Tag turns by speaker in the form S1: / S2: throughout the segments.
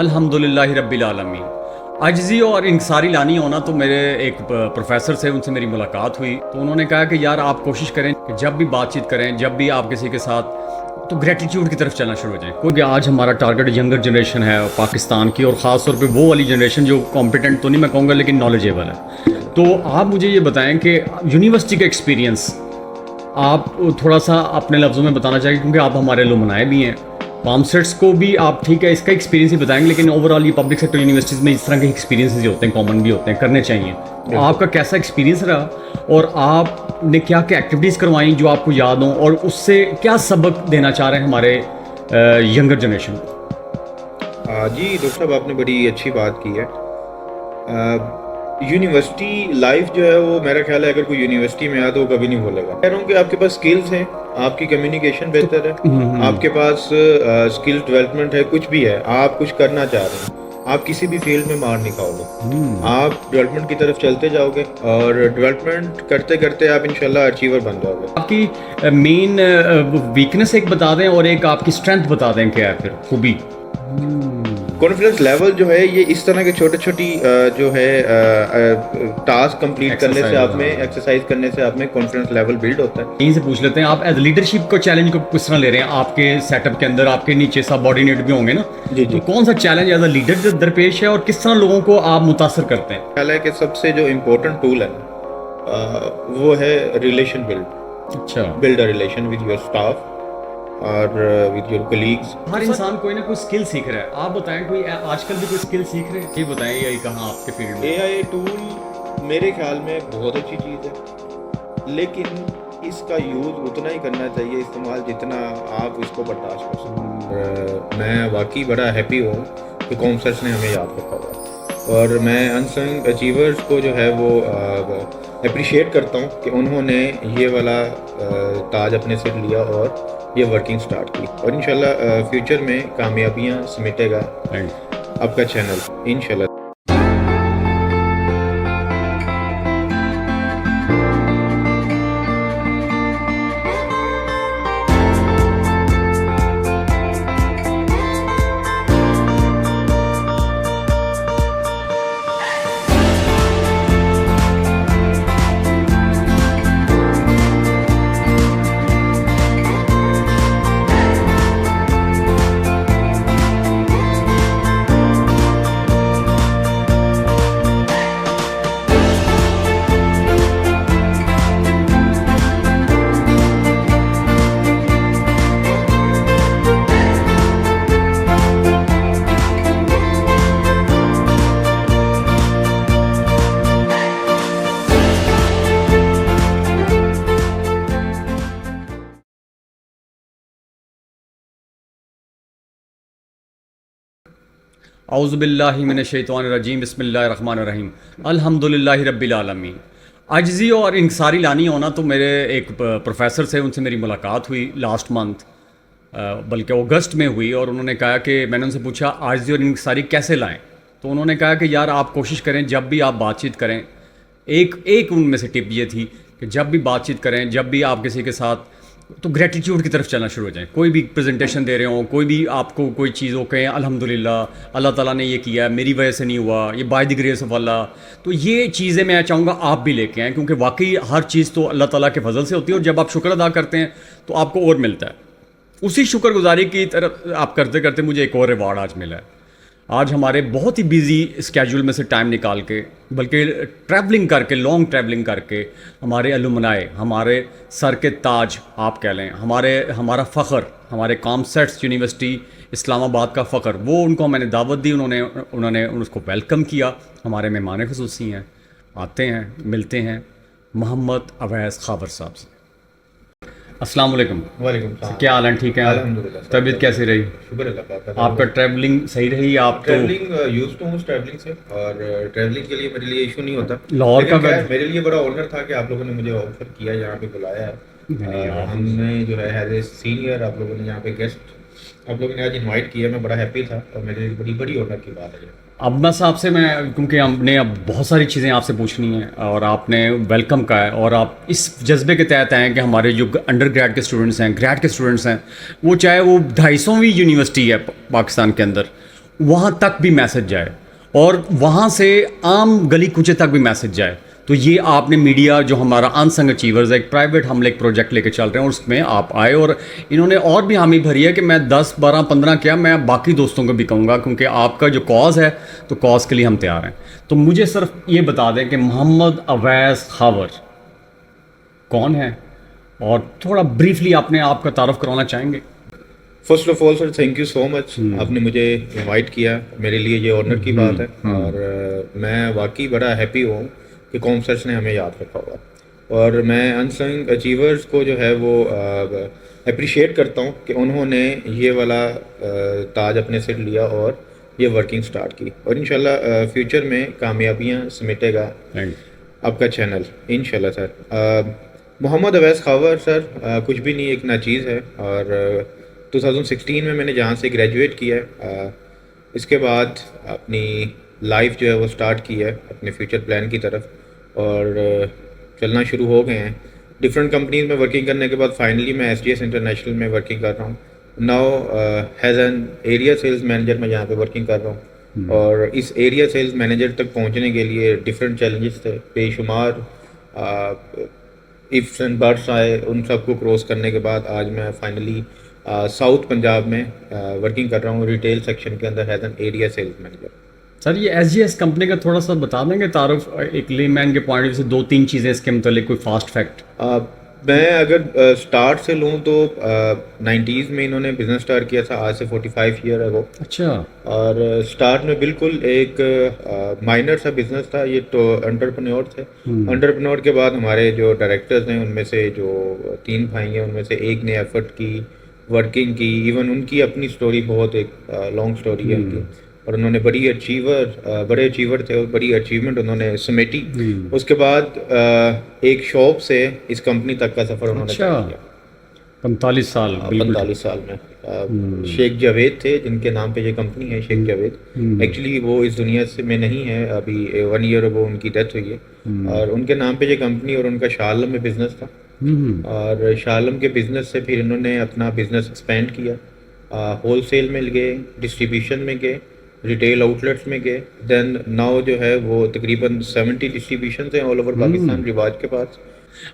S1: अल्हम्दुलिल्लाहि रब्बिल आलमीन। आजिज़ी और इंकसारी लानी होना, तो मेरे एक प्रोफेसर से उनसे मेरी मुलाकात हुई तो उन्होंने कहा कि यार आप कोशिश करें कि जब भी बातचीत करें, जब भी आप किसी के साथ, तो ग्रेटिट्यूड की तरफ चलना शुरू हो जाए। क्योंकि आज हमारा टारगेट यंगर जनरेशन है पाकिस्तान की, और ख़ास तौर पे वो वाली जनरेशन जो कॉम्पिटेंट तो नहीं मैं कहूँगा लेकिन नॉलेजेबल है। तो आप मुझे ये बताएं कि यूनिवर्सिटी का एक्सपीरियंस आप थोड़ा सा अपने लफ्ज़ों में बताना चाहिए, क्योंकि आप हमारे अलुमनाई भी हैं। पामसेट्स को भी आप ठीक है इसका एक्सपीरियंस ही बताएंगे, लेकिन ओवरऑल ये पब्लिक सेक्टर यूनिवर्सिटीज़ में इस तरह के एक्सपीरियंसेस होते हैं, कॉमन भी होते हैं, करने चाहिए। तो आपका कैसा एक्सपीरियंस रहा और आपने क्या क्या एक्टिविटीज़ करवाई जो आपको याद हों, और उससे क्या सबक देना चाह रहे हैं हमारे यंगर जनरेशन को?
S2: जी डॉक्टर साहब, आपने बड़ी अच्छी बात की है। यूनिवर्सिटी लाइफ जो है वो मेरा ख्याल है अगर कोई यूनिवर्सिटी में आया तो वो कभी नहीं भूलेगा। कह रहा हूँ कि आपके पास स्किल्स हैं, आपकी कम्युनिकेशन बेहतर है, आपके पास स्किल डेवलपमेंट है, कुछ भी है, आप कुछ करना चाह रहे हैं, आप किसी भी फील्ड में मार नहीं खाओगे। आप डेवलपमेंट की तरफ चलते जाओगे और डेवलपमेंट करते करते आप इंशाल्लाह अचीवर बन जाओगे।
S1: आपकी मेन वीकनेस एक बता दें और एक आपकी स्ट्रेंथ बता दें, क्या है फिर खूबी?
S2: कॉन्फिडेंस लेवल जो है ये इस तरह के छोटे छोटी जो है टास्क कंप्लीट करने से आप में, एक्सरसाइज करने से आप में कॉन्फिडेंस लेवल बिल्ड होता है।
S1: यहीं से पूछ लेते हैं, आप एज लीडरशिप को चैलेंज को किस तरह ले रहे हैं? आपके सेटअप के अंदर आपके नीचे सबऑर्डिनेट भी होंगे ना,
S2: जी
S1: तो कौन सा चैलेंज एज अ लीडर दरपेश है और किस तरह लोगों को आप मुतासर करते हैं?
S2: ख्याल है कि सबसे जो इम्पोर्टेंट टूल है वो है रिलेशन बिल्ड।
S1: अच्छा,
S2: build a relation with your staff और विद योर कलीग्स।
S1: हर इंसान कोई ना कोई स्किल सीख रहा है। आप बताएं, कोई आजकल भी कोई स्किल सीख रहे हैं? ये बताएं, यही कहाँ आपके फील्ड में?
S2: AI टूल मेरे ख्याल में बहुत अच्छी चीज़ है, लेकिन इसका यूज़ उतना ही करना चाहिए इस्तेमाल जितना आप इसको बर्दाश्त कर सकते। मैं वाकई बड़ा हैप्पी हूँ कि कॉमसर्स ने हमें याद रखा हुआ, और मैं अनसंग अचीवर्स को जो है वो अप्रिशिएट करता हूँ कि उन्होंने ये वाला ताज अपने सिर लिया और ये वर्किंग स्टार्ट की, और इंशाल्लाह फ्यूचर में कामयाबियाँ समेटेगा आपका चैनल इंशाल्लाह।
S1: औज़ुबिल्लाहि मिनश्शैतानिर्रजीम, बिस्मिल्लाहिर्रहमानिर्रहीम, अल्हम्दुलिल्लाहि रब्बिल आलमीन। आजिज़ी और इंकसारी लानी होना, तो मेरे एक प्रोफेसर से उनसे मेरी मुलाकात हुई लास्ट मंथ, बल्कि अगस्त में हुई, और उन्होंने कहा कि मैंने उनसे पूछा आजिज़ी और इंकसारी कैसे लाएं, तो उन्होंने कहा कि यार आप कोशिश करें जब भी आप बातचीत करें, एक उनमें से टिप ये थी कि जब भी बातचीत करें, जब भी आप किसी के साथ, तो ग्रेटिट्यूड की तरफ चलना शुरू हो जाए। कोई भी प्रेजेंटेशन दे रहे हो, कोई भी आपको कोई चीज़ हो, कहें अल्हम्दुलिल्लाह अल्लाह ताला ने ये किया, मेरी वजह से नहीं हुआ, ये बाय द ग्रेस ऑफ अल्लाह। तो ये चीज़ें मैं चाहूँगा आप भी लेके आएँ, क्योंकि वाकई हर चीज़ तो अल्लाह ताला के फजल से होती है, और जब आप शुक्र अदा करते हैं तो आपको और मिलता है। उसी शुक्रगुजारी की तरफ आप करते करते मुझे एक और रिवार्ड आज मिला है। आज हमारे बहुत ही बिजी स्केड्यूल में से टाइम निकाल के, बल्कि ट्रैवलिंग करके, लॉन्ग ट्रैवलिंग करके, हमारे अलुमनाई, हमारे सर के ताज आप कह लें, हमारा फ़ख्र, हमारे कॉमसेट्स यूनिवर्सिटी इस्लामाबाद का फ़ख्र, वो उनको मैंने दावत दी, उन्होंने उसको वेलकम किया। हमारे मेहमान ख़ुसूसी हैं, आते हैं, मिलते हैं मोहम्मद अवैस खाबर साहब से। अस्सलाम वालेकुम।
S2: वालेकुम सलाम।
S1: क्या हाल है? ठीक है,
S2: अल्हम्दुलिल्लाह।
S1: तबीयत कैसी रही?
S2: शुक्र अल्लाह का।
S1: आपका ट्रैवलिंग सही रही? आप तो
S2: ट्रैवलिंग यूज टू हूँ ट्रैवलिंग से, और ट्रैवलिंग के लिए मेरे लिए इशू नहीं होता।
S1: लाहौर का
S2: मेरे लिए बड़ा ऑनर था कि आप लोगों ने मुझे ऑफर किया, यहाँ पे बुलाया है। हमने जो है एज ए सीनियर आप लोगों ने यहाँ पे गेस्ट आप लोगों ने आज इनवाइट किया, मैं बड़ा हैप्पी था, और मेरे लिए बड़ी बड़ी ऑनर की बात है।
S1: अब्बा साहब से मैं, क्योंकि हमने अब बहुत सारी चीज़ें आपसे पूछनी हैं, और आपने वेलकम का है, और आप इस जज्बे के तहत आए कि हमारे जो अंडर ग्रेड के स्टूडेंट्स हैं, ग्रेड के स्टूडेंट्स हैं, वो चाहे वो 250वीं यूनिवर्सिटी है पाकिस्तान के अंदर, वहाँ तक भी मैसेज जाए और वहाँ से आम गली कुचे तक भी मैसेज जाए। तो ये आपने मीडिया जो हमारा अनसंग अचीवर्स है, एक प्राइवेट हम एक प्रोजेक्ट लेके चल रहे हैं और उसमें आप आए और इन्होंने और भी हामी भरी है कि मैं 10 12 15 क्या मैं बाकी दोस्तों को भी कहूँगा, क्योंकि आपका जो कॉज है तो कॉज के लिए हम तैयार हैं। तो मुझे सिर्फ ये बता दें कि मोहम्मद अवैस खावर कौन है और थोड़ा ब्रीफली अपने आप का तारुफ करवाना चाहेंगे।
S2: First of all sir thank you so much, आपने मुझे इनवाइट किया, मेरे लिए ये ऑनर की बात है और मैं वाकई बड़ा हैप्पी हूँ कि कॉमसर्च ने हमें याद रखा हुआ और मैं अनसंग अचीवर्स को जो है वो अप्रिशिएट करता हूँ कि उन्होंने ये वाला ताज अपने सिर लिया और ये वर्किंग स्टार्ट की और इंशाल्लाह फ्यूचर में कामयाबियाँ समेटेगा आपका चैनल इंशाल्लाह सर। मोहम्मद अवैस खावर सर कुछ भी नहीं, एक नाचीज़ है और 2016 में मैंने जहाँ से ग्रेजुएट किया है इसके बाद अपनी लाइफ जो है वो स्टार्ट की है अपने फ्यूचर प्लान की तरफ और चलना शुरू हो गए हैं। डिफरेंट कंपनीज में वर्किंग करने के बाद फाइनली मैं SGS इंटरनेशनल में वर्किंग कर रहा हूँ now has an area sales manager मैं यहाँ पे वर्किंग कर रहा हूँ और इस एरिया सेल्स मैनेजर तक पहुँचने के लिए डिफरेंट चैलेंजेस थे, बेशुमार इफ्स एंड बट्स आए, उन सबको क्रॉस करने के बाद आज मैं फाइनली साउथ पंजाब में वर्किंग कर रहा हूँ रिटेल सेक्शन के अंदर as an area sales manager.
S1: Sir ये SGS कंपनी का थोड़ा सा बता देंगे तारुफ, एक लेमैन के पॉइंट ऑफ व्यू से 2-3 चीज़ें इसके मतलब कोई फास्ट फैक्ट।
S2: मैं अगर स्टार्ट से लूँ तो 90s में इन्होंने बिजनेस स्टार्ट किया था, आज से 45 ईयर अगो।
S1: अच्छा।
S2: और स्टार्ट में बिल्कुल एक माइनर सा बिजनेस था, ये तो एंटरप्रेन्योर थे। एंटरप्रेन्योर के बाद हमारे जो डायरेक्टर्स हैं उनमें से जो 3 भाई हैं उनमें से एक ने एफर्ट की, वर्किंग की, इवन उनकी अपनी स्टोरी बहुत एक लॉन्ग स्टोरी है उनकी और उन्होंने बड़े अचीवर थे और बड़ी अचीवमेंट उन्होंने समेटी। उसके बाद एक शॉप से इस कंपनी तक का सफ़र उन्होंने
S1: अच्छा।
S2: किया
S1: 45 साल
S2: 45 साल में शेख जावेद थे जिनके नाम पे ये कंपनी है, शेख जावेद। एक्चुअली वो इस दुनिया से में नहीं है, अभी 1 ईयर अगो उनकी डेथ हुई है और उनके नाम पे ये कंपनी और उनका शालम में बिजनेस था और शालम के बिजनेस से फिर इन्होंने अपना बिजनेस एक्सपेंड किया, होलसेल में गए, डिस्ट्रीब्यूशन में गए, रिटेल आउटलेट्स में गए। देन नाउ जो है वो तकरीबन 70 डिस्ट्रीब्यूशन हैं ऑल ओवर पाकिस्तान रिवाज के पास।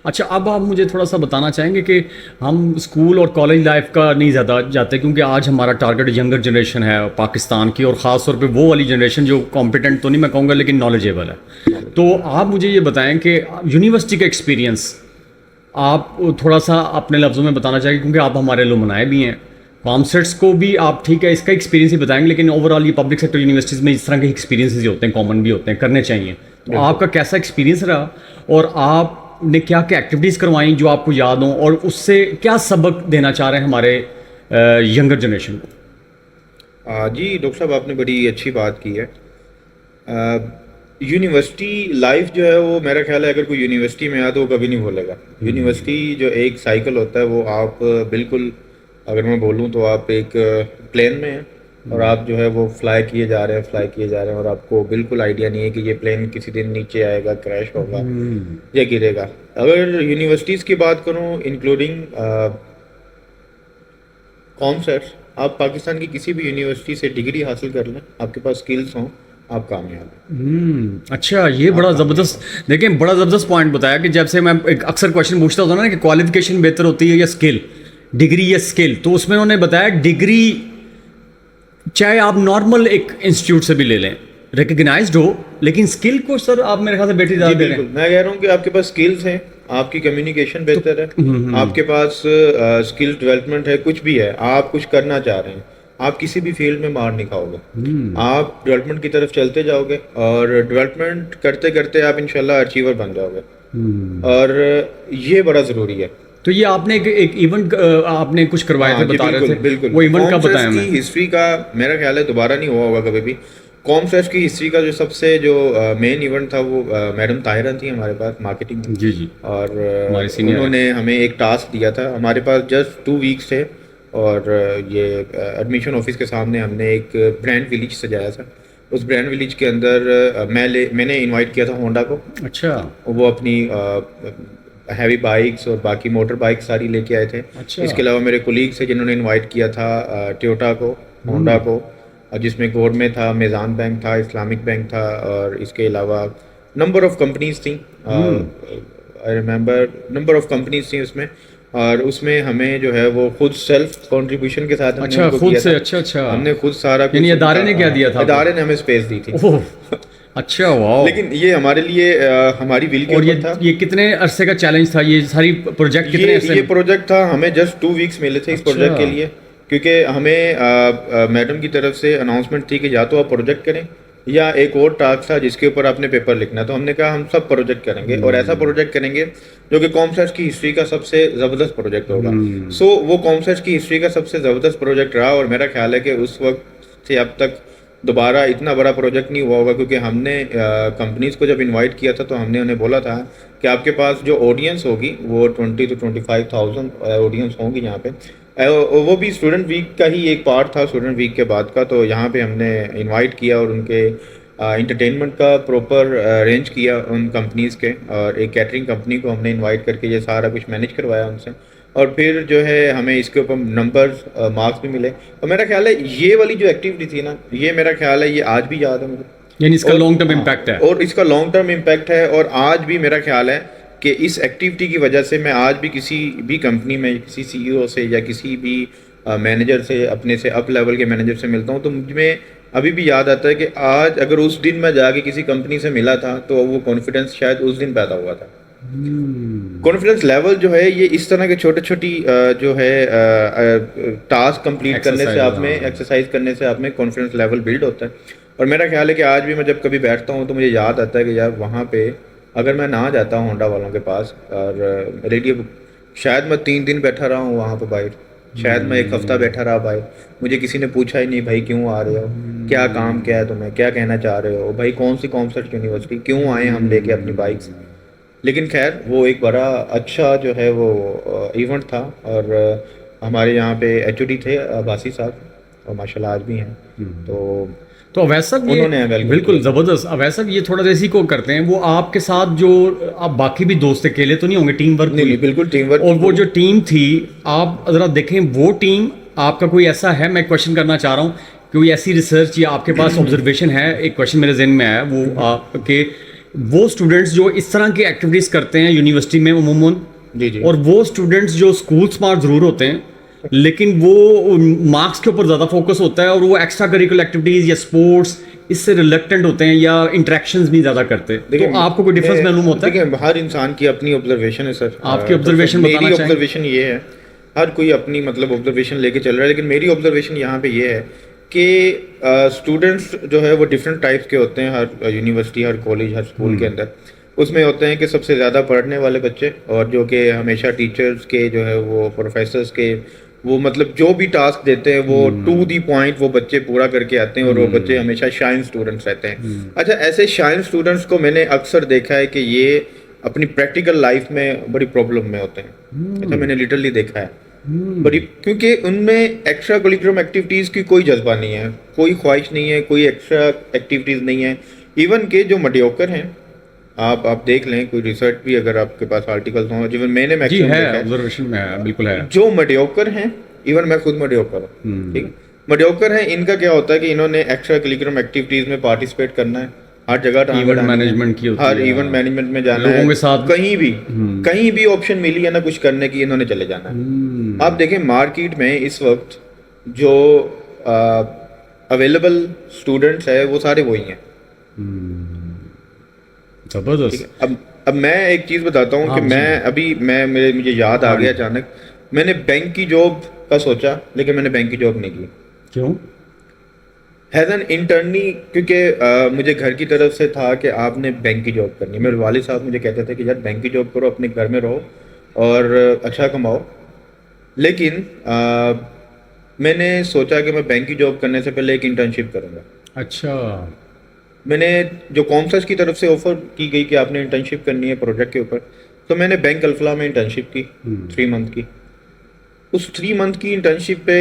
S1: अच्छा, अब आप मुझे थोड़ा सा बताना चाहेंगे कि हम स्कूल और कॉलेज लाइफ का नहीं ज़्यादा जाते क्योंकि आज हमारा टारगेट यंगर जनरेशन है पाकिस्तान की और ख़ास तौर पे वो वाली जनरेशन जो कॉम्पिटेंट तो नहीं मैं कहूँगा लेकिन नॉलेजेबल है। तो आप मुझे ये बताएं कि यूनिवर्सिटी का एक्सपीरियंस आप थोड़ा सा अपने लफ्ज़ों में बताना चाहिए क्योंकि आप हमारे अलुमनाई भी हैं। कॉमसेट्स को भी आप ठीक है इसका एक्सपीरियंस ही बताएंगे लेकिन ओवरऑल ये पब्लिक सेक्टर यूनिवर्सिटीज़ में इस तरह के एक्सपीरियंसेस होते हैं, कॉमन भी होते हैं, करने चाहिए। तो आपका कैसा एक्सपीरियंस रहा और आपने क्या क्या एक्टिविटीज़ करवाई जो आपको याद हों और उससे क्या सबक देना चाह रहे हैं हमारे यंगर जनरेशन को?
S2: जी डॉक्टर साहब आपने बड़ी अच्छी बात की है। यूनिवर्सिटी लाइफ जो है वो मेरा ख्याल है अगर कोई यूनिवर्सिटी में आया तो वो कभी नहीं भूलेगा। यूनिवर्सिटी जो एक साइकिल होता है वो आप बिल्कुल अगर मैं बोलूँ तो आप एक प्लेन में हैं और आप जो है वो फ्लाई किए जा रहे हैं और आपको बिल्कुल आइडिया नहीं है कि ये प्लेन किसी दिन नीचे आएगा, क्रैश होगा या गिरेगा। अगर यूनिवर्सिटीज़ की बात करूँ इंक्लूडिंग कॉमसेट्स, आप पाकिस्तान की किसी भी यूनिवर्सिटी से डिग्री हासिल कर लें, आपके पास स्किल्स हों, आप कामयाब हैं।
S1: अच्छा, ये बड़ा ज़बरदस्त, देखिए बड़ा ज़बरदस्त पॉइंट बताया कि जब से मैं एक अक्सर क्वेश्चन पूछता होता ना कि क्वालिफिकेशन बेहतर होती है या स्किल, डिग्री या स्किल, तो उसमें उन्होंने बताया डिग्री चाहे आप नॉर्मल एक इंस्टीट्यूट से भी ले लें, रिकग्नाइज्ड हो, लेकिन स्किल को सर आप मेरे ख्याल से बेटी ज़्यादा दे रहे हैं।
S2: मैं कह रहा हूँ कि आपके पास स्किल्स हैं, आपकी कम्युनिकेशन बेहतर है, आपके पास स्किल डेवलपमेंट है, कुछ भी है, आप कुछ करना चाह रहे हैं, आप किसी भी फील्ड में मार नहीं खाओगे। आप डेवलपमेंट की तरफ चलते जाओगे और डेवलपमेंट करते करते आप इंशाल्लाह अचीवर बन जाओगे और ये बड़ा ज़रूरी है।
S1: तो ये आपने एक इवेंट आपने कुछ करवाए थे, बता रहे थे,
S2: बिल्कुल
S1: वो इवेंट का बताया मैं।
S2: हिस्ट्री का मेरा ख्याल है दोबारा नहीं हुआ होगा कभी भी। कॉमसेट्स की हिस्ट्री का जो सबसे जो मेन इवेंट था वो मैडम ताहिरा थी हमारे पास मार्केटिंग में।
S1: जी
S2: और उन्होंने हमें एक टास्क दिया था, हमारे पास जस्ट 2 वीक्स थे और ये एडमिशन ऑफिस के सामने हमने एक ब्रांड विलेज सजाया था। उस ब्रांड विलेज के अंदर मैंने इन्वाइट किया था होंडा को।
S1: अच्छा।
S2: वो अपनी हैवी बाइक्स और बाकी मोटर बाइक सारी लेके आए थे।
S1: अच्छा।
S2: इसके अलावा मेरे कोलीग्स थे जिन्होंने इनवाइट किया था टोयोटा को, होंडा को, जिसमें गवर्नमेंट था, मेज़ान बैंक था, इस्लामिक बैंक था, और इसके अलावा नंबर ऑफ़ कंपनीज थी। I remember number of companies थी उसमें, और उसमें हमें जो है वो खुद सेल्फ कंट्रीब्यूशन के साथ हमने
S1: अच्छा,
S2: उनको
S1: खुद
S2: किया
S1: से,
S2: था।
S1: अच्छा अच्छा।
S2: हमने खुद सारा कुछ
S1: यानी इदारे ने क्या दिया था आपको?
S2: इदारे ने हमें स्पेस दी थी।
S1: ओह, अच्छा, वाह।
S2: लेकिन ये हमारे लिए हमारी विल के
S1: और
S2: ऊपर था।
S1: ये कितने अरसे का चैलेंज था, ये सारी प्रोजेक्ट कितने अरसे
S2: ये
S1: में?
S2: प्रोजेक्ट था, हमें जस्ट 2 वीक्स मिले थे इस
S1: अच्छा।
S2: प्रोजेक्ट के लिए, क्योंकि हमें मैडम की तरफ से अनाउंसमेंट थी कि या तो आप प्रोजेक्ट करें या एक और टास्क था जिसके ऊपर आपने पेपर लिखना। तो हमने कहा हम सब प्रोजेक्ट करेंगे, और ऐसा प्रोजेक्ट करेंगे जो कि कॉमसर्च की हिस्ट्री का सबसे ज़बरदस्त प्रोजेक्ट होगा। सो वो कॉमसर्च की हिस्ट्री का सबसे ज़बरदस्त प्रोजेक्ट रहा, और मेरा ख्याल है कि उस वक्त से अब तक दोबारा इतना बड़ा प्रोजेक्ट नहीं हुआ होगा, क्योंकि हमने कंपनीज़ को जब इनवाइट किया था तो हमने उन्हें बोला था कि आपके पास जो ऑडियंस होगी वो 20 to 25,000 ऑडियंस होंगी यहाँ पे। वो भी स्टूडेंट वीक का ही एक पार्ट था, स्टूडेंट वीक के बाद का। तो यहाँ पे हमने इनवाइट किया और उनके इंटरटेनमेंट का प्रॉपर अरेंज किया उन कंपनीज़ के, और एक कैटरिंग कंपनी को हमने इनवाइट करके ये सारा कुछ मैनेज करवाया उनसे, और फिर जो है हमें इसके ऊपर नंबर्स मार्क्स भी मिले। और मेरा ख्याल है ये वाली जो एक्टिविटी थी ना, ये मेरा ख्याल है ये आज भी याद है मुझे,
S1: यानी इसका
S2: और-
S1: लॉन्ग टर्म
S2: हाँ,
S1: इम्पैक्ट है।
S2: और इसका लॉन्ग टर्म इम्पैक्ट है। और आज भी मेरा ख्याल है कि इस एक्टिविटी की वजह से मैं आज भी किसी भी कंपनी में किसी सीईओ से या किसी भी मैनेजर से, अपने से अप लेवल के मैनेजर से मिलता हूँ, तो मुझे अभी भी याद आता है कि आज अगर उस दिन मैं जाके किसी कंपनी से मिला था तो वो कॉन्फिडेंस शायद उस दिन पैदा हुआ था। कॉन्फिडेंस लेवल जो है ये इस तरह के छोटे छोटी जो है टास्क कंप्लीट करने से आप में, एक्सरसाइज करने से आप में कॉन्फिडेंस लेवल बिल्ड होता है। और मेरा ख्याल है कि आज भी मैं जब कभी बैठता हूँ तो मुझे याद आता है कि यार वहाँ पे अगर मैं ना जाता हूँ होंडा वालों के पास, और मेरे लिए शायद मैं 3 दिन बैठा रहा हूँ वहाँ पे बाहर, शायद मैं 1 हफ्ता बैठा रहा भाई, मुझे किसी ने पूछा ही नहीं भाई क्यों आ रहे हो, क्या काम क्या है तुम्हें, क्या कहना चाह रहे हो भाई, कौन सी कॉमसर्च यूनिवर्सिटी, क्यों आए हम लेके अपनी बाइक्स। लेकिन खैर वो एक बड़ा अच्छा जो है वो इवेंट था। और हमारे यहाँ पे एचओडी थे बासी साहब, और माशाल्लाह आज भी हैं।
S1: तो अवैस साहब
S2: उन्होंने
S1: ये
S2: welcome
S1: बिल्कुल ज़बरदस्त। अवैस साहब ये थोड़ा सा इसी को करते हैं, वो आपके साथ जो आप बाकी भी दोस्त अकेले तो नहीं होंगे, टीम वर्क
S2: नहीं
S1: हुई?
S2: नहीं बिल्कुल टीम वर्क।
S1: और वो जो टीम थी, आप ज़रा देखें वो टीम आपका कोई ऐसा है, मैं क्वेश्चन करना चाह रहा हूँ, कोई ऐसी रिसर्च या आपके पास ऑब्जर्वेशन है? एक क्वेश्चन मेरे जहन में आया वो आपके वो स्टूडेंट्स जो इस तरह की एक्टिविटीज़ करते हैं यूनिवर्सिटी में अमूमन,
S2: जी जी,
S1: और वो स्टूडेंट्स जो स्कूल स्मार्ट ज़रूर होते हैं लेकिन वो मार्क्स के ऊपर ज़्यादा फोकस होता है, और वो एक्स्ट्रा करिकुलर एक्टिविटीज़ या स्पोर्ट्स इससे रिलेक्टेंट होते हैं या इंटरेक्शंस भी ज़्यादा करते हैं। तो आपको कोई डिफरेंस मालूम होता है?
S2: देखिए हर इंसान की अपनी ऑब्जर्वेशन है सर।
S1: आपकी observation बताना
S2: मेरी
S1: चाहें?
S2: ऑब्जर्वेशन ये है, हर कोई अपनी मतलब ऑब्जर्वेशन लेके चल रहा है, लेकिन मेरी ऑब्जर्वेशन यहाँ पे ये है कि स्टूडेंट्स जो है वो डिफरेंट टाइप्स के होते हैं हर यूनिवर्सिटी, हर कॉलेज, हर स्कूल के अंदर। उसमें होते हैं कि सबसे ज़्यादा पढ़ने वाले बच्चे, और जो कि हमेशा टीचर्स के जो है वो प्रोफेसर्स के वो मतलब जो भी टास्क देते हैं वो टू दी पॉइंट वो बच्चे पूरा करके आते हैं, और वो बच्चे हमेशा शाइन स्टूडेंट्स रहते हैं। अच्छा, ऐसे शाइन स्टूडेंट्स को मैंने अक्सर देखा है कि ये अपनी प्रैक्टिकल लाइफ में बड़ी प्रॉब्लम में होते हैं। अच्छा, मैंने लिटरली देखा है बड़ी, क्योंकि उनमें एक्स्ट्रा करिकुलम एक्टिविटीज़ की कोई जज्बा नहीं है, कोई ख्वाहिश नहीं है, कोई एक्स्ट्रा एक्टिविटीज़ नहीं है। इवन के जो मडियोकर हैं, आप देख लें, कोई रिसर्च भी अगर आपके पास आर्टिकल्स हों, जिवन मैंने
S1: जी
S2: मैक्सिमम
S1: है,
S2: देखा है,
S1: ऑब्जर्वेशन में है, बिल्कुल है।
S2: जो मडियोकर हैं, इवन मैं खुद मडियोकर हूँ, ठीक, मडियोकर हैं, इनका क्या होता है कि इन्होंने एक्स्ट्रा करिकुलम एक्टिविटीज़ में पार्टिसिपेट करना है, हर जगह टांग
S1: इवेंट
S2: अड़ानी है,
S1: मैनेजमेंट की होती
S2: हर
S1: है,
S2: इवेंट मैनेजमेंट में जाना
S1: लोगों
S2: है,
S1: के साथ
S2: कहीं भी ऑप्शन मिली है ना कुछ करने की, इन्होंने चले जाना है। आप देखें मार्केट में इस वक्त जो अवेलेबल स्टूडेंट्स है वो सारे वही हैं।
S1: जबरदस्त।
S2: अब मैं एक चीज़ बताता हूँ कि मुझे याद आ गया अचानक, मैंने बैंक की जॉब का सोचा, लेकिन मैंने बैंक की जॉब नहीं की।
S1: क्यों?
S2: हैज़ एन इंटर्नी, क्योंकि मुझे घर की तरफ से था कि आपने बैंक की जॉब करनी है। मेरे वालिद साहब मुझे कहते थे कि यार बैंक की जॉब करो, अपने घर में रहो और अच्छा कमाओ। लेकिन मैंने सोचा कि मैं बैंक की जॉब करने से पहले एक इंटर्नशिप करूँगा।
S1: अच्छा।
S2: मैंने जो कॉमसर्च की तरफ से ऑफर की गई कि आपने इंटर्नशिप करनी है प्रोजेक्ट के ऊपर, तो मैंने बैंक अल्फला में इंटर्नशिप की 3 मंथ की। उस 3 मंथ की इंटर्नशिप पे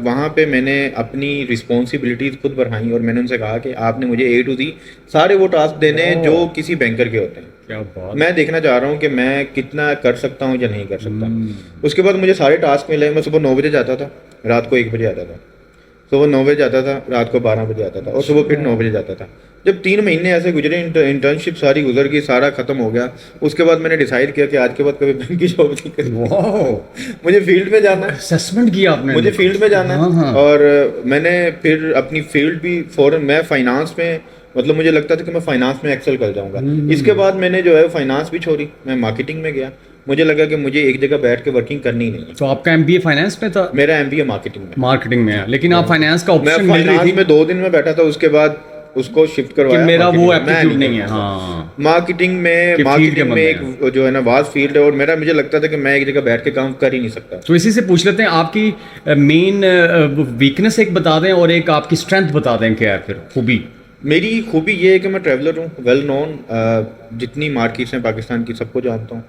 S2: वहाँ पे मैंने अपनी रिस्पॉन्सिबिलिटीज़ खुद बढ़ाई, और मैंने उनसे कहा कि आपने मुझे A to Z सारे वो टास्क देने हैं जो किसी बैंकर के होते हैं।
S1: क्या बात।
S2: मैं देखना चाह रहा हूँ कि मैं कितना कर सकता हूँ या नहीं कर सकता। उसके बाद मुझे सारे टास्क मिले। मैं सुबह 9 बजे जाता था, रात को 1 बजे आता था। सुबह 9 बजे जाता था, रात को 12 बजे आता था और सुबह फिर 9 बजे जाता था। जब 3 महीने ऐसे गुजरे, इंटर्नशिप सारी गुजर गई, सारा खत्म हो गया, उसके बाद मैंने डिसाइड किया कि आज के बाद कभी बैंक की जॉब नहीं करनी।
S1: वाह,
S2: मुझे फील्ड में जाना है,
S1: असेसमेंट किया आपने?
S2: मुझे फील्ड में जाना
S1: हाँ,
S2: है।
S1: हाँ।
S2: और मैंने फिर अपनी फील्ड भी फौरन, मैं फाइनेंस में, मतलब मुझे लगता था कि मैं फाइनेंस में एक्सेल कर जाऊंगा। इसके बाद मैंने जो है फाइनेंस भी छोड़ी, मैं मार्केटिंग में गया। मुझे लगा कि मुझे एक जगह बैठ के वर्किंग करनी ही नहीं है।
S1: तो आपका एमबीए फाइनेंस में था?
S2: मेरा एमबीए मार्केटिंग में,
S1: मार्केटिंग में है, लेकिन आप फाइनेंस का
S2: मैं
S1: ऑप्शन मिल रही
S2: फाइनेंस
S1: थी
S2: में 2 दिन में बैठा था, उसके बाद उसको शिफ्ट
S1: कि
S2: करवाया।
S1: मेरा वो
S2: marketing में। मैं
S1: एप्टीट्यूड नहीं है।
S2: कर पाऊंगा।
S1: हाँ,
S2: मार्केटिंग
S1: कि
S2: में
S1: field के
S2: मार्केटिंग में
S1: बंदे
S2: एक जो है ना वास्ट फील्ड है, और मुझे लगता था कि मैं एक जगह बैठ के काम कर ही नहीं सकता।
S1: तो इसी से पूछ लेते हैं, आपकी मेन वीकनेस एक बता दें और एक आपकी स्ट्रेंथ बता दें, क्या है फिर खूबी?
S2: मेरी खूबी ये है कि मैं ट्रैवलर हूँ, वेल नोन, जितनी मार्केट्स हैं पाकिस्तान की सबको जानता हूँ।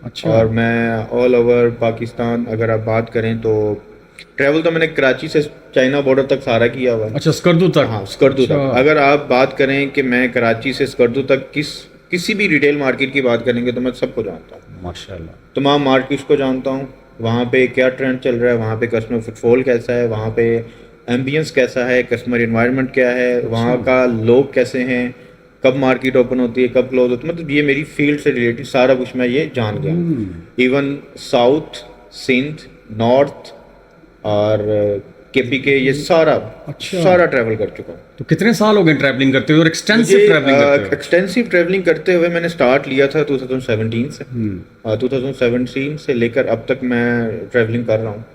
S1: अच्छा।
S2: और मैं ऑल ओवर पाकिस्तान, अगर आप बात करें तो ट्रैवल तो मैंने कराची से चाइना बॉर्डर तक सारा किया हुआ है।
S1: अच्छा, स्कर्दू तक?
S2: हाँ, स्कर्दू
S1: अच्छा।
S2: तक। अगर आप बात करें कि मैं कराची से स्कर्दू तक किसी भी रिटेल मार्केट की बात करेंगे तो मैं सबको जानता हूँ,
S1: माशाल्लाह।
S2: तमाम मार्केट्स को जानता हूँ। वहाँ पे क्या ट्रेंड चल रहा है, वहाँ पे कस्टमर फुटफॉल कैसा है, वहाँ पे एम्बियंस कैसा है, कस्टमर इन्वायरमेंट क्या है, वहाँ का लोग कैसे हैं, कब मार्केट ओपन होती है, कब क्लोज होती है, मतलब ये मेरी फील्ड से रिलेटेड सारा कुछ मैं ये जान गया। इवन साउथ, सिंध, नॉर्थ और केपीके, ये सारा
S1: अच्छा।
S2: सारा ट्रैवल कर चुका हूँ।
S1: तो कितने साल हो गए ट्रैवलिंग करते हुए और एक्सटेंसिव ट्रैवलिंग करते हुए?
S2: एक्सटेंसिव ट्रैवलिंग करते हुए मैंने स्टार्ट लिया था 2017 से। 2017 से लेकर अब तक मैं ट्रैवलिंग कर रहा हूँ।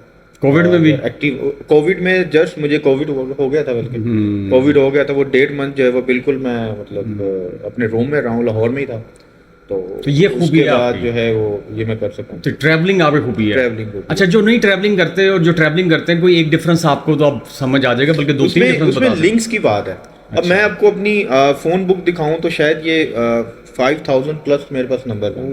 S1: कोविड में भी?
S2: एक्टिव कोविड में जस्ट मुझे कोविड हो गया था, बल्कि कोविड हो गया था। वो 1.5 मंथ जो है वो बिल्कुल मैं मतलब अपने रूम में रहा हूँ, लाहौर में ही था। तो
S1: ये खूबी
S2: उसके
S1: है
S2: बाद
S1: आपकी।
S2: जो है वो ये मैं कर सकता हूँ।
S1: तो ट्रैवलिंग आपकी खूबी है?
S2: ट्रैवलिंग को
S1: अच्छा, जो नहीं ट्रैवलिंग करते और जो ट्रैवलिंग करते हैं, कोई एक डिफरेंस आपको तो आप समझ आ जाएगा, बल्कि 2-3 डिफरेंस
S2: उसमें
S1: बता दें।
S2: लिंक्स की बात है। अब मैं आपको अपनी फोन बुक दिखाऊं तो शायद ये 5000 प्लस मेरे पास नंबर है।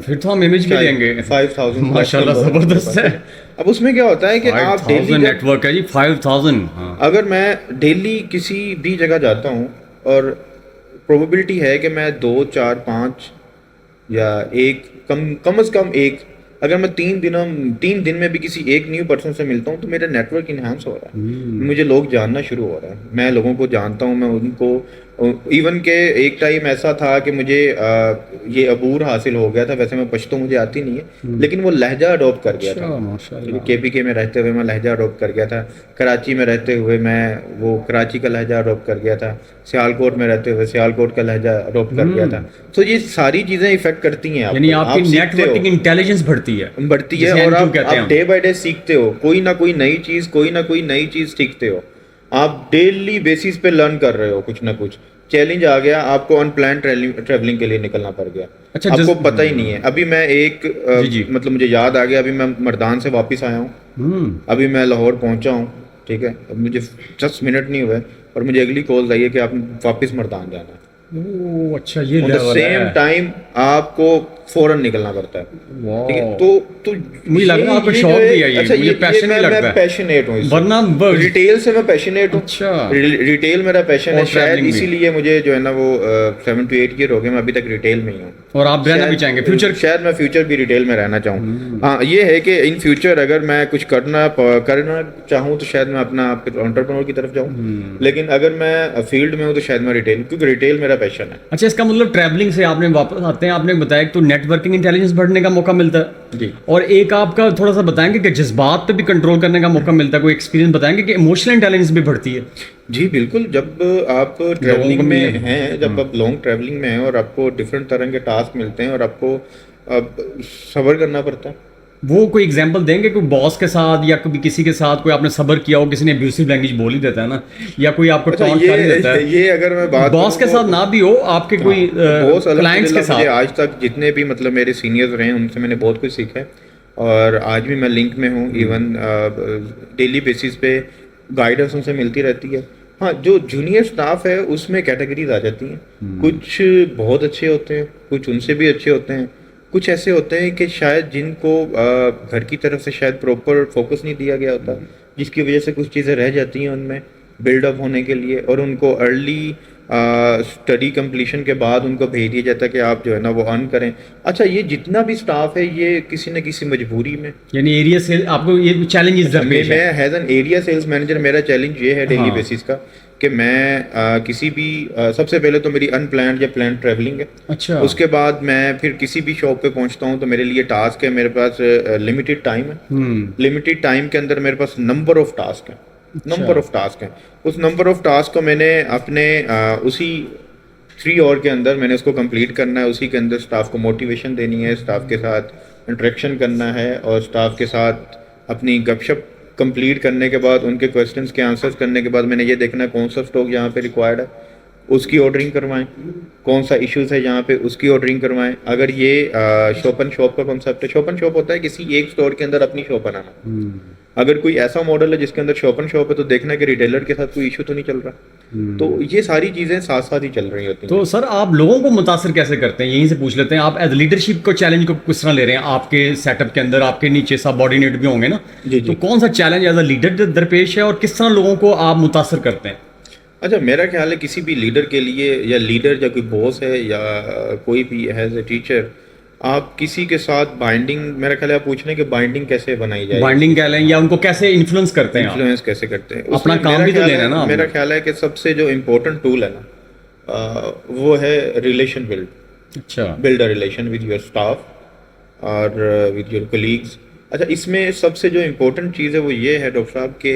S1: फिर तो हम इमेज भी देंगे।
S2: 5000
S1: माशाल्लाह, जबरदस्त है।
S2: अब उसमें क्या होता है कि आप
S1: 5000
S2: डेली
S1: नेटवर्क है जी, 5000। हाँ।
S2: अगर मैं डेली किसी भी जगह जाता हूँ और प्रोबेबिलिटी है कि मैं 2, 4, 5 या एक कम से कम एक, अगर मैं 3 दिन में भी किसी एक न्यू पर्सन से मिलता हूँ तो मेरा नेटवर्क इन्हांस हो रहा है। मुझे लोग जानना शुरू हो रहा है, मैं लोगों को जानता हूँ, मैं उनको इवन के एक टाइम ऐसा था कि मुझे ये अबूर हासिल हो गया था। वैसे मैं पश्तो मुझे आती नहीं है, लेकिन वो लहजा अडॉप्ट कर गया था।
S1: माशाल्लाह।
S2: केपीके में रहते हुए मैं लहजा अडॉप्ट कर गया था, कराची में रहते हुए मैं वो कराची का लहजा अडॉप्ट कर गया था, सियालकोट में रहते हुए सियालकोट का लहजा अडॉप्ट कर गया था। तो ये सारी चीज़ें इफेक्ट करती हैं
S1: यानी
S2: आपको,
S1: आपकी
S2: आप सीखते हो,
S1: नेटवर्किंग इंटेलिजेंस बढ़ती है।
S2: बढ़ती है,
S1: जिसे
S2: और
S1: NQ कहते हैं
S2: आप
S1: हम।
S2: डे बाय डे सीखते हो, कोई ना कोई नई चीज़ सीखते हो। आप डेली बेसिस पे लर्न कर रहे हो कुछ ना कुछ। चैलेंज आ गया, आपको अनप्लान ट्रैवलिंग के लिए निकलना पड़ गया।
S1: अच्छा,
S2: आपको पता ही नहीं है। अभी मैं एक
S1: जी।
S2: मतलब मुझे याद आ गया, अभी मैं मर्दान से वापस आया हूँ, अभी मैं लाहौर पहुंचा हूँ, ठीक है। अब मुझे 10 मिनट नहीं हुए और मुझे अगली कॉल आई है कि आप वापस मर्दान जाना है।
S1: ओह, अच्छा, ये
S2: ऑन द
S1: लेवल
S2: सेम
S1: है।
S2: टाइम आपको फौरन निकलना पड़ता है, ठीक है।
S1: वाह।
S2: तो
S1: मुझे लग रहा है आपको
S2: ये
S1: शौक
S2: जो है-
S1: भी है ये,
S2: अच्छा,
S1: मुझे पैशन नहीं लगता
S2: मैं
S1: है।
S2: पैशनेट हूँ इससे।
S1: वरना
S2: रिटेल से मैं पैशनेट हूँ।
S1: अच्छा।
S2: रिटेल मेरा पैशन
S1: और
S2: है, शायद
S1: travelling भी।
S2: इसीलिए मुझे जो है ना वो 7 to 8 ईयर हो गए, मैं अभी तक रिटेल में ही हूँ।
S1: और आप रहना भी चाहेंगे फ्यूचर?
S2: शायद मैं फ्यूचर भी रिटेल में रहना चाहूँ। हाँ, ये है कि इन फ्यूचर अगर मैं कुछ करना चाहूँ तो शायद मैं अपना एंटरप्रेन्योर की तरफ जाऊँ, लेकिन अगर मैं फील्ड में हूँ तो शायद मैं रिटेल, क्योंकि रिटेल मेरा पैशन है।
S1: अच्छा, इसका मतलब ट्रैवलिंग से आपने वापस आते हैं, आपने बताया कि तो नेटवर्किंग इंटेलिजेंस बढ़ने का मौका मिलता है
S2: जी।
S1: और एक आपका थोड़ा सा बताएंगे कि जज्बात पे भी कंट्रोल करने का मौका मिलता है, कोई एक्सपीरियंस बताएंगे कि इमोशनल इंटेलिजेंस भी बढ़ती है?
S2: जी बिल्कुल। जब आप ट्रैवलिंग
S1: को
S2: में
S1: मिले।
S2: हैं, जब आप लॉन्ग ट्रैवलिंग में हैं और आपको डिफरेंट तरह के टास्क मिलते हैं और आपको सब्र करना पड़ता है।
S1: वो कोई एग्जांपल देंगे, कोई बॉस के साथ या कभी किसी के साथ कोई आपने सब्र किया हो, किसी ने अब्यूसिव लैंग्वेज बोल ही देता है ना, या कोई आपको
S2: अच्छा,
S1: टॉन्ट कर ही देता है?
S2: ये अगर मैं बात
S1: बॉस के
S2: करूं
S1: साथ ना भी हो, आपके कोई
S2: बॉस
S1: क्लाइंट्स के
S2: मुझे
S1: साथ?
S2: आज तक जितने भी मतलब मेरे सीनियर्स रहे हैं उनसे मैंने बहुत कुछ सीखा है और आज भी मैं लिंक में हूँ। इवन डेली बेसिस पे गाइडेंस उनसे मिलती रहती है। हाँ, जो जूनियर स्टाफ है उसमें कैटेगरीज आ जाती हैं, कुछ बहुत अच्छे होते हैं, कुछ उनसे भी अच्छे होते हैं, कुछ ऐसे होते हैं कि शायद जिनको घर की तरफ से शायद प्रॉपर फोकस नहीं दिया गया होता, जिसकी वजह से कुछ चीज़ें रह जाती हैं उनमें बिल्डअप होने के लिए, और उनको अर्ली स्टडी कंप्लीशन के बाद उनको भेज दिया जाता है कि आप जो है ना वो अर्न करें। अच्छा, ये जितना भी स्टाफ है ये किसी न किसी मजबूरी में,
S1: यानी एरिया से आपको ये चैलेंजेस दरपेश है।
S2: मैं as an area sales manager मेरा चैलेंज ये है डेली
S1: हाँ।
S2: बेसिस का कि मैं किसी भी सबसे पहले तो मेरी अनप्लान्ड या प्लान ट्रैवलिंग है।
S1: अच्छा।
S2: उसके बाद मैं फिर किसी भी शॉप पे पहुंचता हूं तो मेरे लिए टास्क है, मेरे पास लिमिटेड टाइम है। लिमिटेड टाइम के अंदर मेरे पास नंबर ऑफ टास्क है, नंबर ऑफ टास्क हैं। उस नंबर ऑफ टास्क को मैंने अपने उसी 3 आवर के अंदर मैंने उसको कंप्लीट करना है। उसी के अंदर स्टाफ को मोटिवेशन देनी है, स्टाफ के साथ इंटरेक्शन करना है और स्टाफ के साथ अपनी गपशप कंप्लीट करने के बाद उनके क्वेश्चंस के आंसर्स करने के बाद मैंने ये देखना है कौन सा स्टॉक यहाँ पे रिक्वायर्ड है, उसकी ऑर्डरिंग करवाएं। कौन सा इश्यूज है यहाँ पे, उसकी ऑर्डरिंग करवाएं। अगर ये शॉप एंड शॉप का कॉन्सेप्ट है, शॉप एंड शॉप होता है किसी एक स्टोर के अंदर अपनी शॉप बनाना। अगर कोई ऐसा मॉडल है जिसके अंदर शॉप एंड शॉप है तो देखना कि रिटेलर के साथ कोई इशू तो नहीं चल रहा। तो ये सारी चीजें साथ साथ ही चल रही होती हैं।
S1: तो सर आप लोगों को मुतासर कैसे करते हैं, यहीं से पूछ लेते हैं। आप एज लीडरशिप को चैलेंज को किस तरह ले रहे हैं? आपके सेटअप के अंदर आपके नीचे सबऑर्डिनेट भी होंगे ना,
S2: जी, जी।
S1: तो कौन सा चैलेंज एज अ लीडर दरपेश है और किस तरह लोगों को आप मुतासर करते हैं?
S2: अच्छा, मेरा ख्याल है किसी भी लीडर के लिए, या लीडर या कोई बॉस है या कोई भी एज ए टीचर, आप किसी के साथ बाइंडिंग, मेरा ख्याल है आप पूछ रहे हैं कि बाइंडिंग कैसे बनाई जाए,
S1: बाइंडिंग कह लें या उनको कैसे इन्फ्लुएंस करते हैं आप?
S2: इन्फ्लुएंस कैसे करते हैं,
S1: अपना
S2: उसमें
S1: काम
S2: मेरा
S1: भी तो
S2: ख्याल
S1: लेना है ना आपने।
S2: मेरा ख्याल है कि सबसे जो इम्पोर्टेंट टूल है ना वो है रिलेशन बिल्ड।
S1: अच्छा।
S2: Build a relation with your staff और विद योर कलीग्स। अच्छा, इसमें सबसे जो इम्पोर्टेंट चीज़ है वो ये है डॉक्टर साहब कि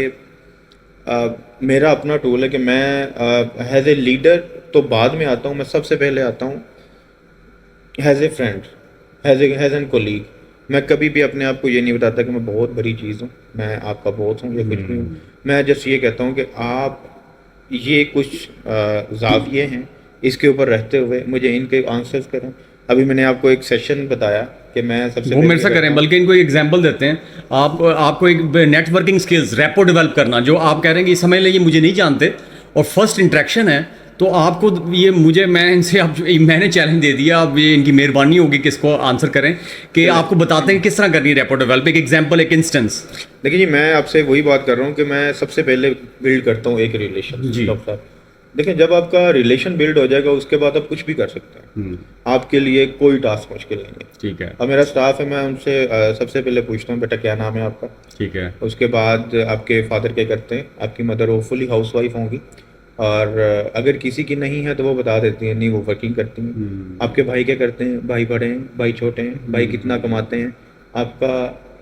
S2: मेरा अपना टूल है कि मैं एज ए लीडर तो बाद में आता हूँ, मैं सबसे पहले आता हूँ as a friend, as a colleague. मैं कभी भी अपने आप को ये नहीं बताता कि मैं बहुत बड़ी चीज़ हूँ, मैं आपका बॉस हूँ या कुछ भी हूँ। मैं जस्ट ये कहता हूँ कि आप ये कुछ जाविये हैं, इसके ऊपर रहते हुए मुझे इनके आंसर्स करें। अभी मैंने आपको एक सेशन बताया कि मैं सबसे
S1: वो मेरे से करें, बल्कि इनको एक एग्जांपल देते हैं। आपको एक नेटवर्किंग स्किल्स रैपो डेवलप करना, जो आप कह रहे हैं कि समझ लें ये मुझे नहीं जानते और फर्स्ट इंटरेक्शन है, तो आपको ये मैं इनसे अब मैंने चैलेंज दे दिया। अब ये इनकी मेहरबानी होगी कि इसको आंसर करें कि आपको बताते हैं किस तरह करनी है रैपो डेवलप। एक एग्जांपल, एक इंस्टेंस।
S2: देखिए जी, मैं आपसे वही बात कर रहा हूँ कि मैं सबसे पहले बिल्ड करता हूँ एक रिलेशन।
S1: जी।
S2: डॉक्टर साहब देखिए, जब आपका रिलेशन बिल्ड हो जाएगा उसके बाद आप कुछ भी कर सकते हैं। आपके लिए कोई टास्क मुश्किल नहीं है।
S1: ठीक है।
S2: अब मेरा स्टाफ है, मैं उनसे सबसे पहले पूछता हूँ बेटा क्या नाम है आपका।
S1: ठीक है।
S2: उसके बाद आपके फादर क्या करते हैं, आपकी मदर होपफुली हाउसवाइफ होंगी, और अगर किसी की नहीं है तो वो बता देती हैं नहीं वो वर्किंग करती हैं। आपके भाई क्या करते हैं, भाई बड़े हैं, भाई छोटे हैं, भाई कितना कमाते हैं, आपका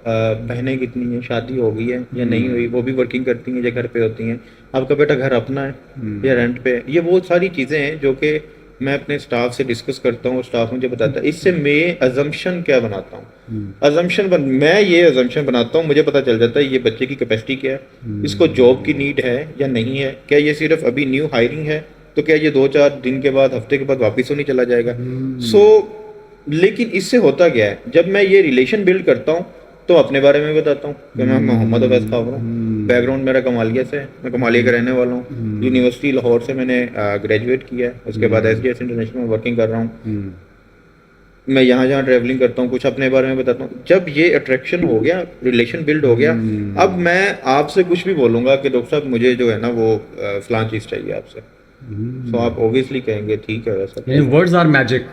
S2: बहनें कितनी हैं, शादी हो गई है या नहीं हुई, वो भी वर्किंग करती हैं या घर पे होती हैं, आपका बेटा घर अपना है या रेंट पे है। ये वो सारी चीज़ें हैं जो कि मैं अपने स्टाफ से डिस्कस करता हूँ और स्टाफ मुझे बताता है। इससे मैं अजम्पशन क्या बनाता हूँ, मैं ये अजम्पशन बनाता हूँ, मुझे पता चल जाता है ये बच्चे की कैपेसिटी क्या है, इसको जॉब की नीड है या नहीं है, क्या ये सिर्फ अभी न्यू हायरिंग है, तो क्या ये 2-4 दिन के बाद, हफ्ते के बाद वापस नहीं चला जाएगा। लेकिन इससे होता क्या है, जब मैं ये रिलेशन बिल्ड करता हूँ तो अपने बारे में बताता हूँ कि मैं मोहम्मद अवैस खावर हूँ, बैकग्राउंड मेरा कमालिया से है, मैं कमालिया का रहने वाला हूँ, यूनिवर्सिटी लाहौर से मैंने ग्रेजुएट किया है, उसके बाद SGS इंटरनेशनल में वर्किंग कर रहा हूँ, मैं यहाँ जहाँ ट्रैवलिंग करता हूँ, कुछ अपने बारे में बताता हूँ। जब ये अट्रैक्शन हो गया, रिलेशन बिल्ड हो गया, अब मैं आपसे कुछ भी बोलूँगा कि डॉक्टर साहब मुझे जो है ना वो फलां चीज़ चाहिए आपसे, तो आप ऑब्वियसली कहेंगे ठीक है वैसा।
S1: Words are magic.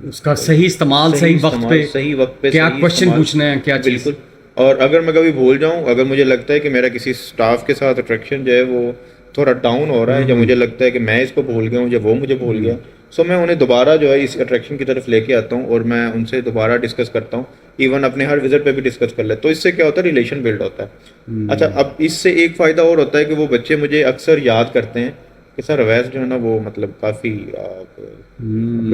S1: उसका सही इस्तेमाल सही वक्त पे क्या क्वेश्चन पूछना है, क्या चीज़।
S2: बिल्कुल। और अगर मैं कभी भूल जाऊं, अगर मुझे लगता है कि मेरा किसी स्टाफ के साथ अट्रैक्शन जो है वो थोड़ा डाउन हो रहा है, या मुझे लगता है कि मैं इसको भूल गया हूँ या वो मुझे भूल गया, सो मैं उन्हें दोबारा जो है इस अट्रैक्शन की तरफ लेके आता हूँ और मैं उनसे दोबारा डिस्कस करता हूँ, इवन अपने हर विजिट पे भी डिस्कस कर लेता हूँ। तो इससे क्या होता है, रिलेशन बिल्ड होता है। अच्छा, अब इससे एक फ़ायदा और होता है कि वो बच्चे मुझे अक्सर याद करते हैं कि सर अवैस जो है ना वो मतलब काफ़ी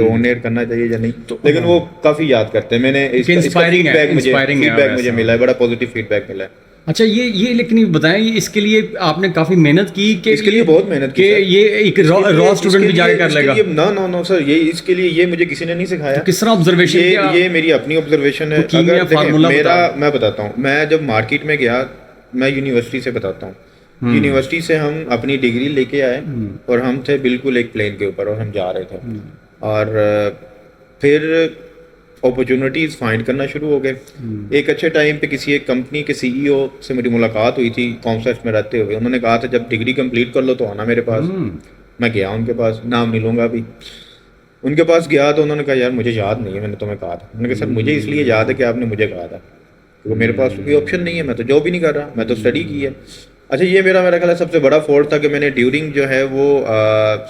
S2: ऑनर करना चाहिए या नहीं, तो लेकिन वो काफ़ी याद करते हैं। मैंने फीडबैक मुझे मिला है, बड़ा पॉजिटिव फीडबैक मिला है।
S1: अच्छा, ये लेकिन ये बताएं, ये इसके लिए आपने काफी मेहनत की कि
S2: इसके लिए बहुत मेहनत की
S1: कि ये एक रॉ स्टूडेंट भी जाके कर लेगा?
S2: नो सर, ये इसके लिए ये मुझे किसी ने नहीं सिखाया।
S1: तो किस तरह ऑब्जर्वेशन?
S2: ये मेरी अपनी ऑब्जर्वेशन है। अगर
S1: फार्मूला
S2: मेरा मैं बताता हूँ, मैं जब मार्केट में गया, मैं यूनिवर्सिटी से बताता हूँ, यूनिवर्सिटी से हम अपनी डिग्री लेके आए और हम थे बिल्कुल एक प्लेन के ऊपर और हम जा रहे थे, और फिर अपॉर्चुनिटीज़ फाइंड करना शुरू हो गए। एक अच्छे टाइम पे किसी एक कंपनी के CEO से मेरी मुलाकात हुई थी कॉन्सेप्ट में रहते हुए। उन्होंने कहा था जब डिग्री कंप्लीट कर लो तो आना मेरे पास। मैं गया उनके पास, नाम नहीं लूँगा अभी, उनके पास गया तो उन्होंने कहा यार मुझे याद नहीं है, मैंने तुम्हें कहा था। मैंने कहा सर मुझे इसलिए याद है कि आपने मुझे कहा था, क्योंकि मेरे पास तो कोई ऑप्शन नहीं है, मैं तो जॉब ही नहीं कर रहा, मैं तो स्टडी की है। अच्छा, ये मेरा ख्याल है सबसे बड़ा फॉल्ट था कि मैंने ड्यूरिंग जो है वो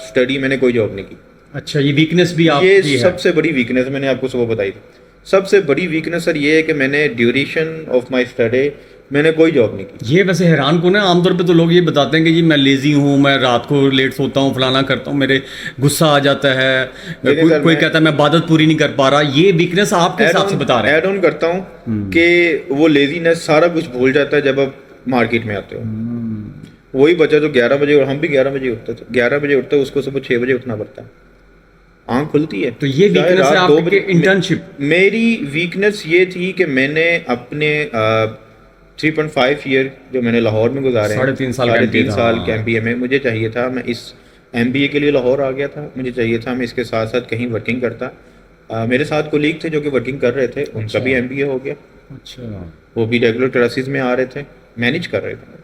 S2: स्टडी मैंने कोई जॉब नहीं की।
S1: अच्छा, ये वीकनेस भी आपकी
S2: ये
S1: है?
S2: सबसे बड़ी वीकनेस मैंने आपको सुबह बताई थी। सबसे बड़ी वीकनेस सर ये है कि मैंने ड्यूरेशन ऑफ माय स्टडी मैंने कोई जॉब नहीं की।
S1: ये वैसे हैरान कौन है, आमतौर पे तो लोग ये बताते हैं कि जी मैं लेजी हूँ, मैं रात को लेट सोता हूँ, फलाना करता हूँ, मेरे गुस्सा आ जाता है, कोई कहता है मैं इबादत पूरी नहीं कर पा रहा। ये वीकनेस आप किस हिसाब से बता रहे हैं?
S2: ऐड ऑन करता हूँ कि वो लेजीनेस सारा कुछ भूल जाता है जब आप मार्केट में आते हो। वही बच्चा जो 11 बजे, और हम भी 11 बजे उठते थे, 11 बजे उठते, उसको सुबह 6 बजे उठना पड़ता है, आँख खुलती है।
S1: तो ये वीकनेस है आपके इंटर्नशिप?
S2: मेरी वीकनेस ये थी कि मैंने अपने 3.5 ईयर जो मैंने लाहौर में गुजारे,
S1: 3.5
S2: साल के MBA में, मुझे चाहिए था, मैं इस MBA के लिए लाहौर आ गया था, मुझे चाहिए था मैं इसके साथ साथ कहीं वर्किंग करता। मेरे साथ कोलीग थे जो कि वर्किंग कर रहे थे, उनका भी MBA हो गया।
S1: अच्छा,
S2: वो भी रेगुलर क्लासेस में आ रहे थे, मैनेज कर रहे थे।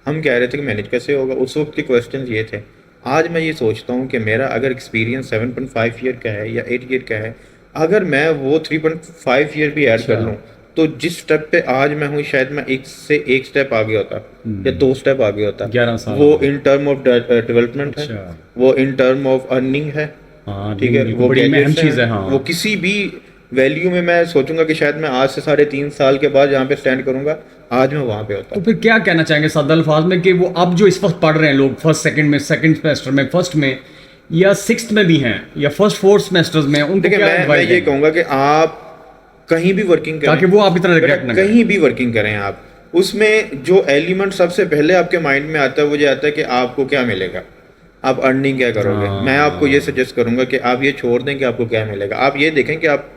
S2: हम कह रहे थे कि मैनेज कैसे होगा, उस वक्त के क्वेश्चन ये थे। आज मैं ये सोचता हूँ कि मेरा अगर एक्सपीरियंस 7.5 ईयर का है या 8 ईयर का है, अगर मैं वो 3.5 ईयर भी ऐड कर लूँ, तो जिस स्टेप पे आज मैं हूँ शायद मैं एक से एक स्टेप आगे होता या 2 स्टेप आगे होता।
S1: 11 साल
S2: वो इन टर्म ऑफ डेवलपमेंट है, वो इन टर्म ऑफ अर्निंग है, ठीक है, वो
S1: बड़ी अहम चीज़ है। हाँ,
S2: वो किसी भी वैल्यू में मैं सोचूंगा कि शायद मैं आज से 3.5 साल के बाद जहाँ पे स्टैंड करूंगा, आज मैं वहाँ पे होता।
S1: तो फिर क्या कहना चाहेंगे सादा अल्फाज में कि वो अब जो इस वक्त पढ़ रहे हैं लोग, फर्स्ट सेकंड में, सेकंड सेमेस्टर में, फर्स्ट में या सिक्स्थ में भी हैं या फर्स्ट फोर्थ सेमेस्टर्स में, उनको क्या
S2: मैं ये कहूँगा कि आप कहीं भी वर्किंग करें,
S1: ताकि वो आप इतना रिग्रेट ना करें।
S2: कहीं भी वर्किंग करें आप, उसमें जो एलिमेंट सबसे पहले आपके माइंड में आता है वो ये आता है कि आपको क्या मिलेगा, आप अर्निंग क्या करोगे। मैं आपको ये सजेस्ट करूंगा कि आप ये छोड़ दें कि आपको क्या मिलेगा, आप ये देखें कि आप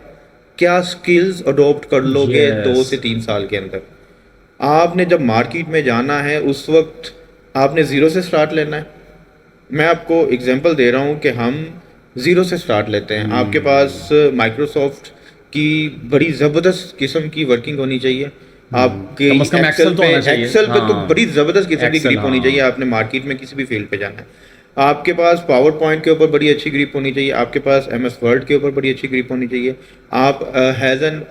S2: क्या स्किल्स अडॉप्ट कर लोगे 2 से 3 साल के अंदर। आपने जब मार्केट में जाना है उस वक्त आपने ज़ीरो से स्टार्ट लेना है। मैं आपको एग्जांपल दे रहा हूँ कि हम ज़ीरो से स्टार्ट लेते हैं। आपके पास माइक्रोसॉफ्ट की बड़ी ज़बरदस्त किस्म की वर्किंग होनी चाहिए, आपके एक्सेल पे तो बड़ी ज़बरदस्त किस्म की ग्रिप होनी चाहिए। आपने मार्केट में किसी भी फील्ड पे जाना है, आपके पास पावर पॉइंट के ऊपर बड़ी अच्छी ग्रिप होनी चाहिए, आपके पास MS वर्ड के ऊपर बड़ी अच्छी ग्रिप होनी चाहिए। आप हैज़ एन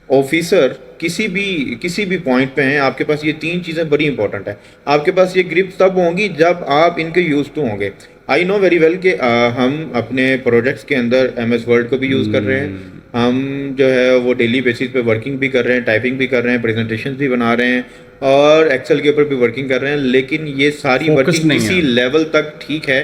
S2: ऑफिसर किसी भी पॉइंट पे हैं, आपके पास ये 3 चीज़ें बड़ी इंपॉर्टेंट है। आपके पास ये ग्रिप तब होंगी जब आप इनके यूज टू होंगे। आई नो वेरी वेल कि हम अपने प्रोजेक्ट्स के अंदर MS वर्ड को भी यूज़ कर रहे हैं, हम जो है वो डेली बेसिस पे वर्किंग भी कर रहे हैं, टाइपिंग भी कर रहे हैं, प्रेजेंटेशन भी बना रहे हैं और एक्सेल के ऊपर भी वर्किंग कर रहे हैं। लेकिन ये सारी वर्किंग किसी लेवल तक ठीक है,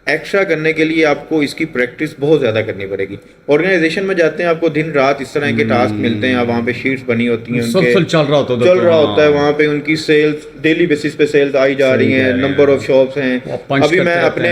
S2: एक्स्ट्रा करने के लिए आपको इसकी प्रैक्टिस बहुत ज़्यादा करनी पड़ेगी। ऑर्गेनाइजेशन में जाते हैं, आपको दिन रात इस तरह के टास्क मिलते हैं, वहाँ पे शीट्स बनी होती हैं, उनके
S1: चल रहा होता
S2: है वहाँ पे, उनकी सेल्स डेली बेसिस पे सेल्स आई जा रही हैं, नंबर ऑफ शॉप्स हैं। अभी मैं अपने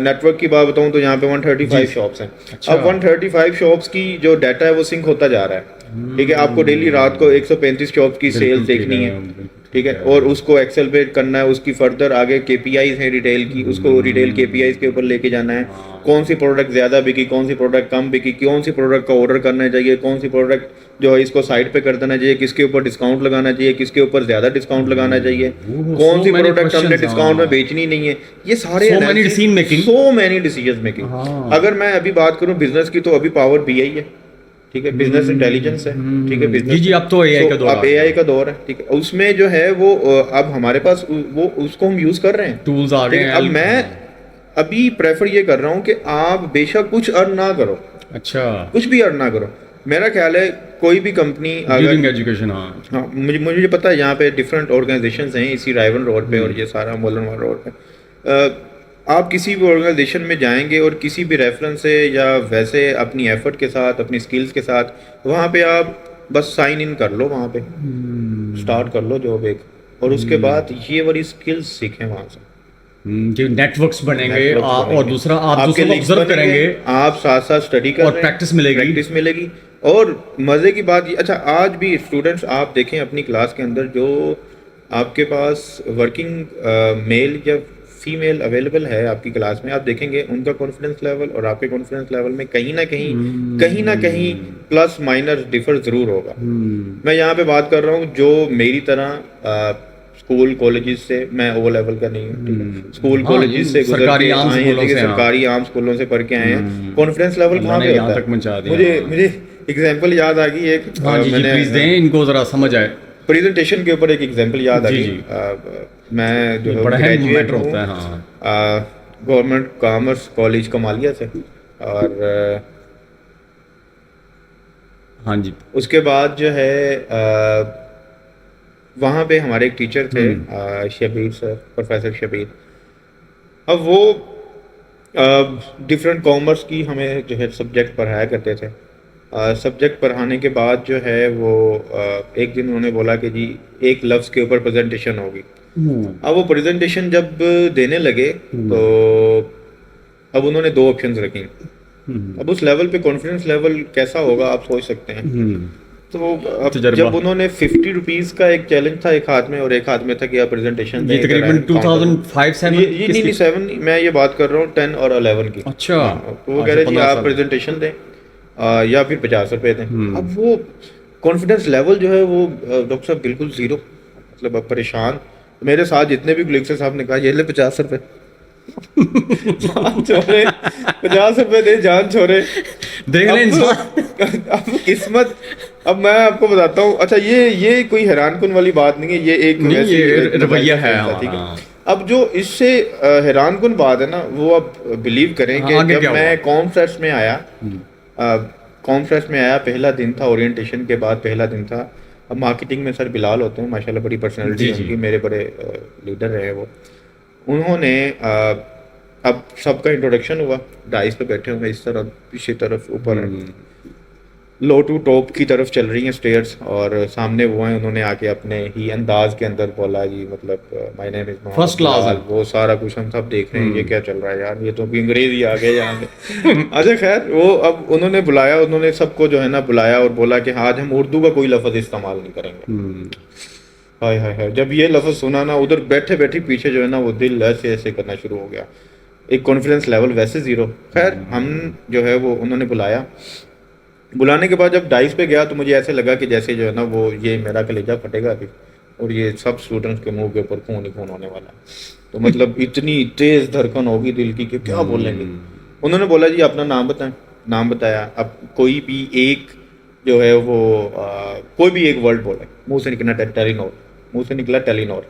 S2: नेटवर्क की बात बताऊँ तो यहाँ पे 135 शॉप्स हैं। अब 135 शॉप्स की जो डाटा है वो सिंक होता जा रहा है, ठीक है। आपको डेली रात को 135 शॉप्स की सेल्स देखनी है, ठीक है, और उसको एक्सेल पे करना है, उसकी फर्दर आगे KPIs है रिटेल की, उसको रिटेल KPIs के ऊपर लेके जाना है। कौन सी प्रोडक्ट ज़्यादा बिकी, कौन सी प्रोडक्ट कम बिकी, कौन सी प्रोडक्ट का ऑर्डर करना चाहिए, कौन सी प्रोडक्ट जो है इसको साइड पे कर देना चाहिए, किसके ऊपर डिस्काउंट लगाना चाहिए, किसके ऊपर ज़्यादा डिस्काउंट लगाना चाहिए, कौन सी प्रोडक्ट हमने डिस्काउंट में बेचनी नहीं है। ये सारे सो मैनी डिसीजन मेकिंग। अगर मैं अभी बात करूँ बिजनेस की तो अभी पावर BI है, ठीक है, बिजनेस इंटेलिजेंस है, ठीक है, बिजनेस
S1: जी अब तो AI का दौर,
S2: अब AI का दौर है, ठीक है। उसमें जो है वो अब हमारे पास वो उसको हम यूज कर रहे हैं,
S1: टूल्स आ गए हैं।
S2: अब मैं अभी प्रेफर ये कर रहा हूँ कि आप बेशक कुछ अर्न ना करो,
S1: अच्छा
S2: कुछ भी अर्न ना करो। मेरा ख्याल है कोई भी कंपनी
S1: अगर एजुकेशन,
S2: हाँ मुझे पता है यहाँ पे डिफरेंट ऑर्गेनाइजेशंस हैं इसी रायवन रोड पे और ये सारा मोलनवाल रोड पे। आप किसी भी ऑर्गेनाइजेशन में जाएंगे और किसी भी रेफरेंस से या वैसे अपनी एफर्ट के साथ, अपनी स्किल्स के साथ, वहाँ पे आप बस साइन इन कर लो, वहाँ पे स्टार्ट कर लो जॉब एक, और उसके बाद ये वाली स्किल्स सीखें वहाँ से,
S1: जो नेटवर्क्स बनेंगे और दूसरा आप दूसरों को ऑब्जर्व करेंगे,
S2: आप साथ साथ स्टडी कर
S1: और प्रैक्टिस मिलेगी।
S2: और मज़े की बात ये, अच्छा आज भी स्टूडेंट्स आप देखें अपनी क्लास के अंदर जो आपके पास वर्किंग मेल या फीमेल अवेलेबल है आपकी क्लास में, आप देखेंगे उनका कॉन्फिडेंस लेवल और आपके कॉन्फिडेंस लेवल में कहीं ना कहीं प्लस माइनस डिफर ज़रूर होगा। मैं यहाँ पे बात कर रहा हूँ जो मेरी तरह स्कूल कॉलेजेस से, मैं ओ लेवल का नहीं हूँ, ठीक है, स्कूल
S1: हाँ,
S2: कॉलेजेस से गुजर
S1: सरकारी
S2: के
S1: आम
S2: आए हैं,
S1: स्कूलों
S2: ठीक है,
S1: से, हाँ।
S2: सरकारी आम स्कूलों से पढ़ के आए हैं। कॉन्फिडेंस लेवल
S1: अल्लाह
S2: कहाँ
S1: ने
S2: पे
S1: यहाँ
S2: होता
S1: तक पहुँचा
S2: है?
S1: दिया,
S2: मुझे
S1: हाँ।
S2: मुझे एग्जांपल याद आ गई एक,
S1: हाँ जी जी,
S2: मैंने
S1: प्लीज़ दें, इनको ज़रा समझ आए।
S2: प्रेजेंटेशन के ऊपर एक एग्जांपल याद आ
S1: जी,
S2: गई।
S1: जी।
S2: मैं जो
S1: ये
S2: है
S1: बड़ा अहम
S2: ग्रेजुएट
S1: मैटर
S2: हूँ
S1: होता है, हाँ।
S2: गवर्नमेंट कॉमर्स कॉलेज कमालिया से, और
S1: हाँ जी।
S2: उसके बाद जो है वहाँ पे हमारे एक टीचर थे, शबीर सर, प्रोफेसर शबीर। अब वो डिफरेंट कॉमर्स की हमें जो है सब्जेक्ट पढ़ाया करते थे। सब्जेक्ट पढ़ाने के बाद जो है वो एक दिन उन्होंने बोला कि जी एक लफ्ज़ के ऊपर प्रेजेंटेशन होगी। अब वो प्रेजेंटेशन जब देने लगे तो अब उन्होंने दो ऑप्शंस रखी। अब उस लेवल पे कॉन्फिडेंस लेवल कैसा होगा आप सोच सकते हैं। तो अब
S1: तजर्बा।
S2: जब उन्होंने 50 रुपीज़ का एक चैलेंज था एक हाथ में, और एक हाथ में था कि आप प्रेजेंटेशन
S1: ये तकरीबन 2005-7
S2: ये नहीं 7, मैं ये बात कर रहा हूँ 10 और 11 की।
S1: अच्छा।
S2: हाँ, तो वो कह रहे जी आप प्रेजेंटेशन दें या फिर 50 रुपए दें। अब वो कॉन्फिडेंस लेवल जो है वो डॉक्टर साहब बिल्कुल ज़ीरो, मतलब अब परेशान। मेरे साथ जितने भी कलीग से साहब ने कहा ये ले 50 रुपए जान छोड़े, 50 रुपए दे जान छोड़े।
S1: देख ले इंसान।
S2: अब किस्मत, अब मैं आपको बताता हूँ। अच्छा ये कोई हैरान कुन वाली बात नहीं है, ये एक
S1: नहीं,
S2: वैसे
S1: ये
S2: एक
S1: रवैया है
S2: ठीक है।
S1: हमारा।
S2: अब जो इससे हैरान कुन बात है ना, वो आप बिलीव करें कि
S1: आगे
S2: जब
S1: क्या
S2: मैं
S1: हुआ?
S2: कॉमफ्रेश में आया, कॉमफ्रेश में आया, पहला दिन था, ओरिएंटेशन के बाद पहला दिन था। अब मार्केटिंग में सर बिलाल होते हैं माशाल्लाह, बड़ी पर्सनैलिटी
S1: जी,
S2: है
S1: जी।
S2: उनकी, मेरे बड़े लीडर रहे वो। उन्होंने अब सबका इंट्रोडक्शन हुआ, डाइस पे बैठे हुए इस तरफ, पीछे तरफ, ऊपर लो टू टॉप की तरफ चल रही हैं स्टेयर्स, और सामने वो हैं। उन्होंने आके अपने ही अंदाज के अंदर बोला जी, मतलब my name is
S1: First class है।
S2: वो सारा कुछ हम सब देख रहे हैं, ये क्या चल रहा है यार, ये तो अभी अंग्रेज ही आ गए यहाँ पे। अच्छा खैर, वो अब उन्होंने बुलाया, उन्होंने सबको जो है ना बुलाया और बोला कि आज हम उर्दू का कोई लफ्ज़ इस्तेमाल नहीं करेंगे। हाय हाय हाय, जब ये लफ्ज़ सुना ना, उधर बैठे बैठे पीछे जो है ना वो दिल ऐसे ऐसे करना शुरू हो गया। एक कॉन्फिडेंस लेवल वैसे ज़ीरो। खैर हम जो है वो उन्होंने बुलाया, बुलाने के बाद जब डाइस पे गया तो मुझे ऐसे लगा कि जैसे जो है ना वो ये मेरा कलेजा फटेगा अभी, और ये सब स्टूडेंट्स के मुंह के ऊपर खून ही खून होने वाला है। तो मतलब इतनी तेज़ धड़कन होगी दिल की कि क्या बोलेंगे। उन्होंने बोला जी अपना नाम बताएं। नाम बताया। अब कोई भी एक जो है वो कोई भी एक वर्ड बोले, मुंह से निकला टेलीनॉर, मुंह से निकला टेलीनॉर,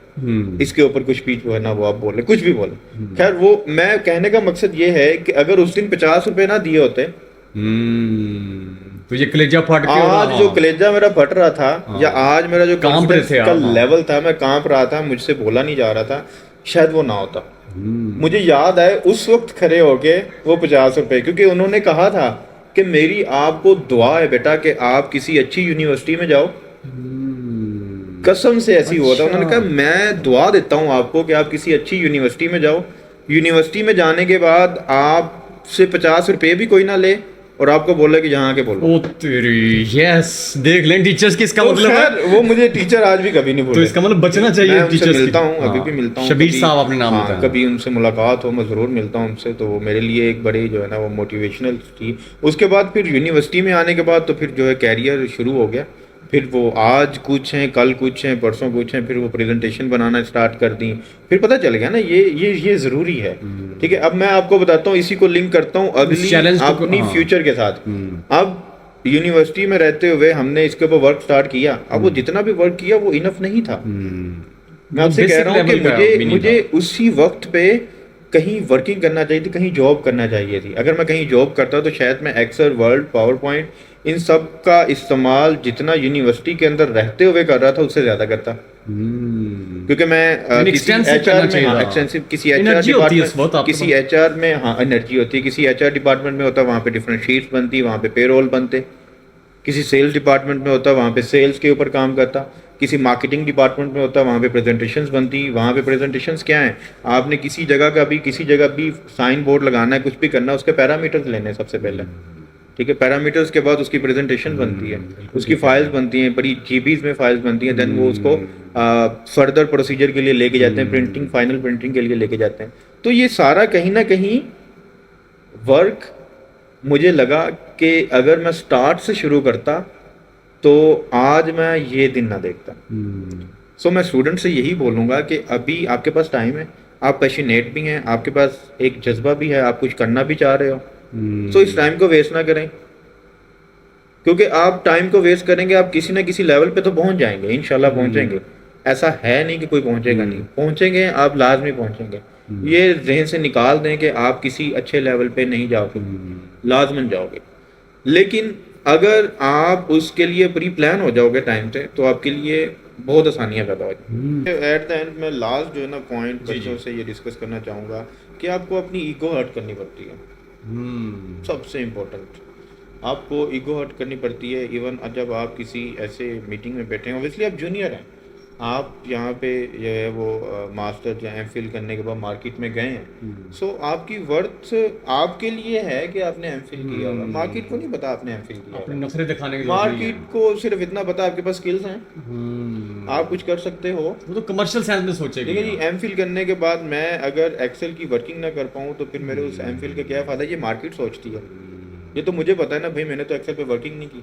S2: इसके ऊपर कुछ भी जो है ना वो आप बोले, कुछ भी बोले। खैर वो मैं कहने का मकसद ये है कि अगर उस दिन 50 रुपए ना दिए होते,
S1: तो ये कलेजा फट के
S2: आज जो कलेजा मेरा फट रहा था, या आज मेरा जो
S1: कांप रहे थे
S2: कॉन्फिडेंस का
S1: आप, हाँ।
S2: लेवल था, मैं कांप रहा था, मुझसे बोला नहीं जा रहा था, शायद वो ना होता। मुझे याद है उस वक्त खड़े होके वो 50 रुपए, क्योंकि उन्होंने कहा था कि मेरी आपको दुआ है बेटा कि आप किसी अच्छी यूनिवर्सिटी में जाओ। कसम से ऐसी हुआ था। उन्होंने कहा मैं दुआ देता हूँ आपको कि आप किसी अच्छी यूनिवर्सिटी में जाओ, यूनिवर्सिटी में जाने के बाद आपसे 50 रुपए भी कोई ना ले, और आपको बोले कि यहाँ के बोलो।
S1: ओ तेरी, यस, देख लें टीचर्स की, इसका
S2: तो
S1: मतलब है।
S2: खैर वो मुझे टीचर आज भी कभी नहीं
S1: तो
S2: भूले।
S1: इसका मतलब बचना चाहिए
S2: मैं उनसे
S1: टीचर्स
S2: मिलता
S1: की।
S2: हूँ, अभी
S1: हाँ।
S2: भी मिलता हूँ।
S1: शबीर
S2: कभी-
S1: साहब आपने नाम
S2: हाँ,
S1: बताया।
S2: कभी उनसे मुलाकात हो मैं ज़रूर मिलता हूँ उनसे, तो वो मेरे लिए एक बड़ी जो है ना वो मोटिवेशनल थी। उसके बाद फिर यूनिवर्सिटी में आने के बाद तो फिर जो है कैरियर शुरू हो गया। फिर वो आज कुछ हैं, कल कुछ हैं, परसों कुछ हैं, फिर वो प्रेजेंटेशन बनाना स्टार्ट कर दी। फिर पता चल गया ना ये ज़रूरी है। ठीक है, अब मैं आपको बताता हूँ, इसी को लिंक करता हूँ अगली
S1: challenge को-
S2: अपनी
S1: हाँ।
S2: फ्यूचर के साथ। अब यूनिवर्सिटी में रहते हुए हमने इसके ऊपर वर्क स्टार्ट किया। अब वो जितना भी वर्क किया वो इनफ नहीं था। मैं आपसे कह रहा हूँ कि मुझे उसी वक्त पे कहीं वर्किंग करना चाहिए थी, कहीं जॉब करना चाहिए थी। अगर मैं कहीं जॉब करता तो शायद मैं एक्सेल, वर्ड, पावर पॉइंट, इन सब का इस्तेमाल जितना यूनिवर्सिटी के अंदर रहते हुए कर रहा था उससे ज़्यादा करता। क्योंकि मैं किसी HR में, हाँ, एक्सटेंसिव किसी HR डिपार्टमेंट, किसी HR में, हाँ, एनर्जी होती है। किसी HR डिपार्टमेंट में होता है, वहाँ पे डिफरेंट शीट्स बनती, वहाँ पे पेरोल बनते। किसी सेल्स डिपार्टमेंट में होता है, वहाँ पे सेल्स के ऊपर काम करता। किसी मार्केटिंग डिपार्टमेंट में होता है, वहाँ पे प्रेजेंटेशंस बनती। वहाँ पे प्रेजेंटेशंस क्या हैं, आपने किसी जगह भी साइन बोर्ड लगाना है, कुछ भी करना है, उसके पैरामीटर्स लेने हैं सबसे पहले। ठीक है, पैरामीटर्स के बाद उसकी प्रेजेंटेशन बनती है, उसकी फाइल्स बनती हैं, बड़ी जीबीज में फाइल्स बनती हैं। देन वो उसको फर्दर प्रोसीजर के लिए लेके जाते हैं, प्रिंटिंग, फाइनल प्रिंटिंग के लिए लेके जाते हैं। तो ये सारा कहीं ना कहीं वर्क मुझे लगा कि अगर मैं स्टार्ट से शुरू करता तो आज मैं ये दिन ना देखता। सो मैं स्टूडेंट से यही बोलूँगा कि अभी आपके पास टाइम है, आप पैशनेट भी हैं, आपके पास एक जज्बा भी है, आप कुछ करना भी चाह रहे हो, सो इस टाइम को वेस्ट ना करें, क्योंकि आप टाइम को वेस्ट करेंगे आप किसी ना किसी लेवल पे तो पहुंच जाएंगे, इंशाल्लाह पहुंचेंगे। ऐसा है नहीं कि कोई पहुंचेगा नहीं, पहुंचेंगे, आप लाजमी पहुंचेंगे। ये जहन से निकाल दें कि आप किसी अच्छे लेवल पे नहीं जाओगे, लाजमन जाओगे। लेकिन अगर आप उसके लिए प्री प्लान हो जाओगे टाइम से, तो आपके लिए बहुत आसानियां पैदा हो जाएंगी। एट द एंड में लास्ट जो है ना पॉइंट बच्चों से ये डिस्कस करना चाहूँगा कि आपको अपनी ईगो हर्ट करनी पड़ती है, सबसे इम्पोर्टेंट। आपको ईगो हर्ट करनी पड़ती है इवन जब आप किसी ऐसे मीटिंग में बैठे हैं। ऑब्वियसली आप जूनियर हैं, आप यहाँ पे जो है वो मास्टर या एमफिल करने के बाद मार्केट में गए हैं, सो आपकी वर्थ आपके लिए है कि आपने एमफिल किया होगा, मार्केट को नहीं पता आपने एमफिल किया
S1: अपने
S2: होगा।
S1: नखरे दिखाने के लिए
S2: मार्केट को सिर्फ इतना पता आपके पास स्किल्स हैं, आप कुछ कर सकते हो।
S1: वो तो कमर्शियल सेंस में सोचेगी।
S2: ठीक है जी, एमफिल करने के बाद मैं अगर एक्सेल की वर्किंग ना कर पाऊँ तो फिर मेरे उस एमफिल का क्या फ़ायदा, ये मार्केट सोचती है। ये तो मुझे पता है ना भाई, मैंने तो एक्सेल पे वर्किंग नहीं की,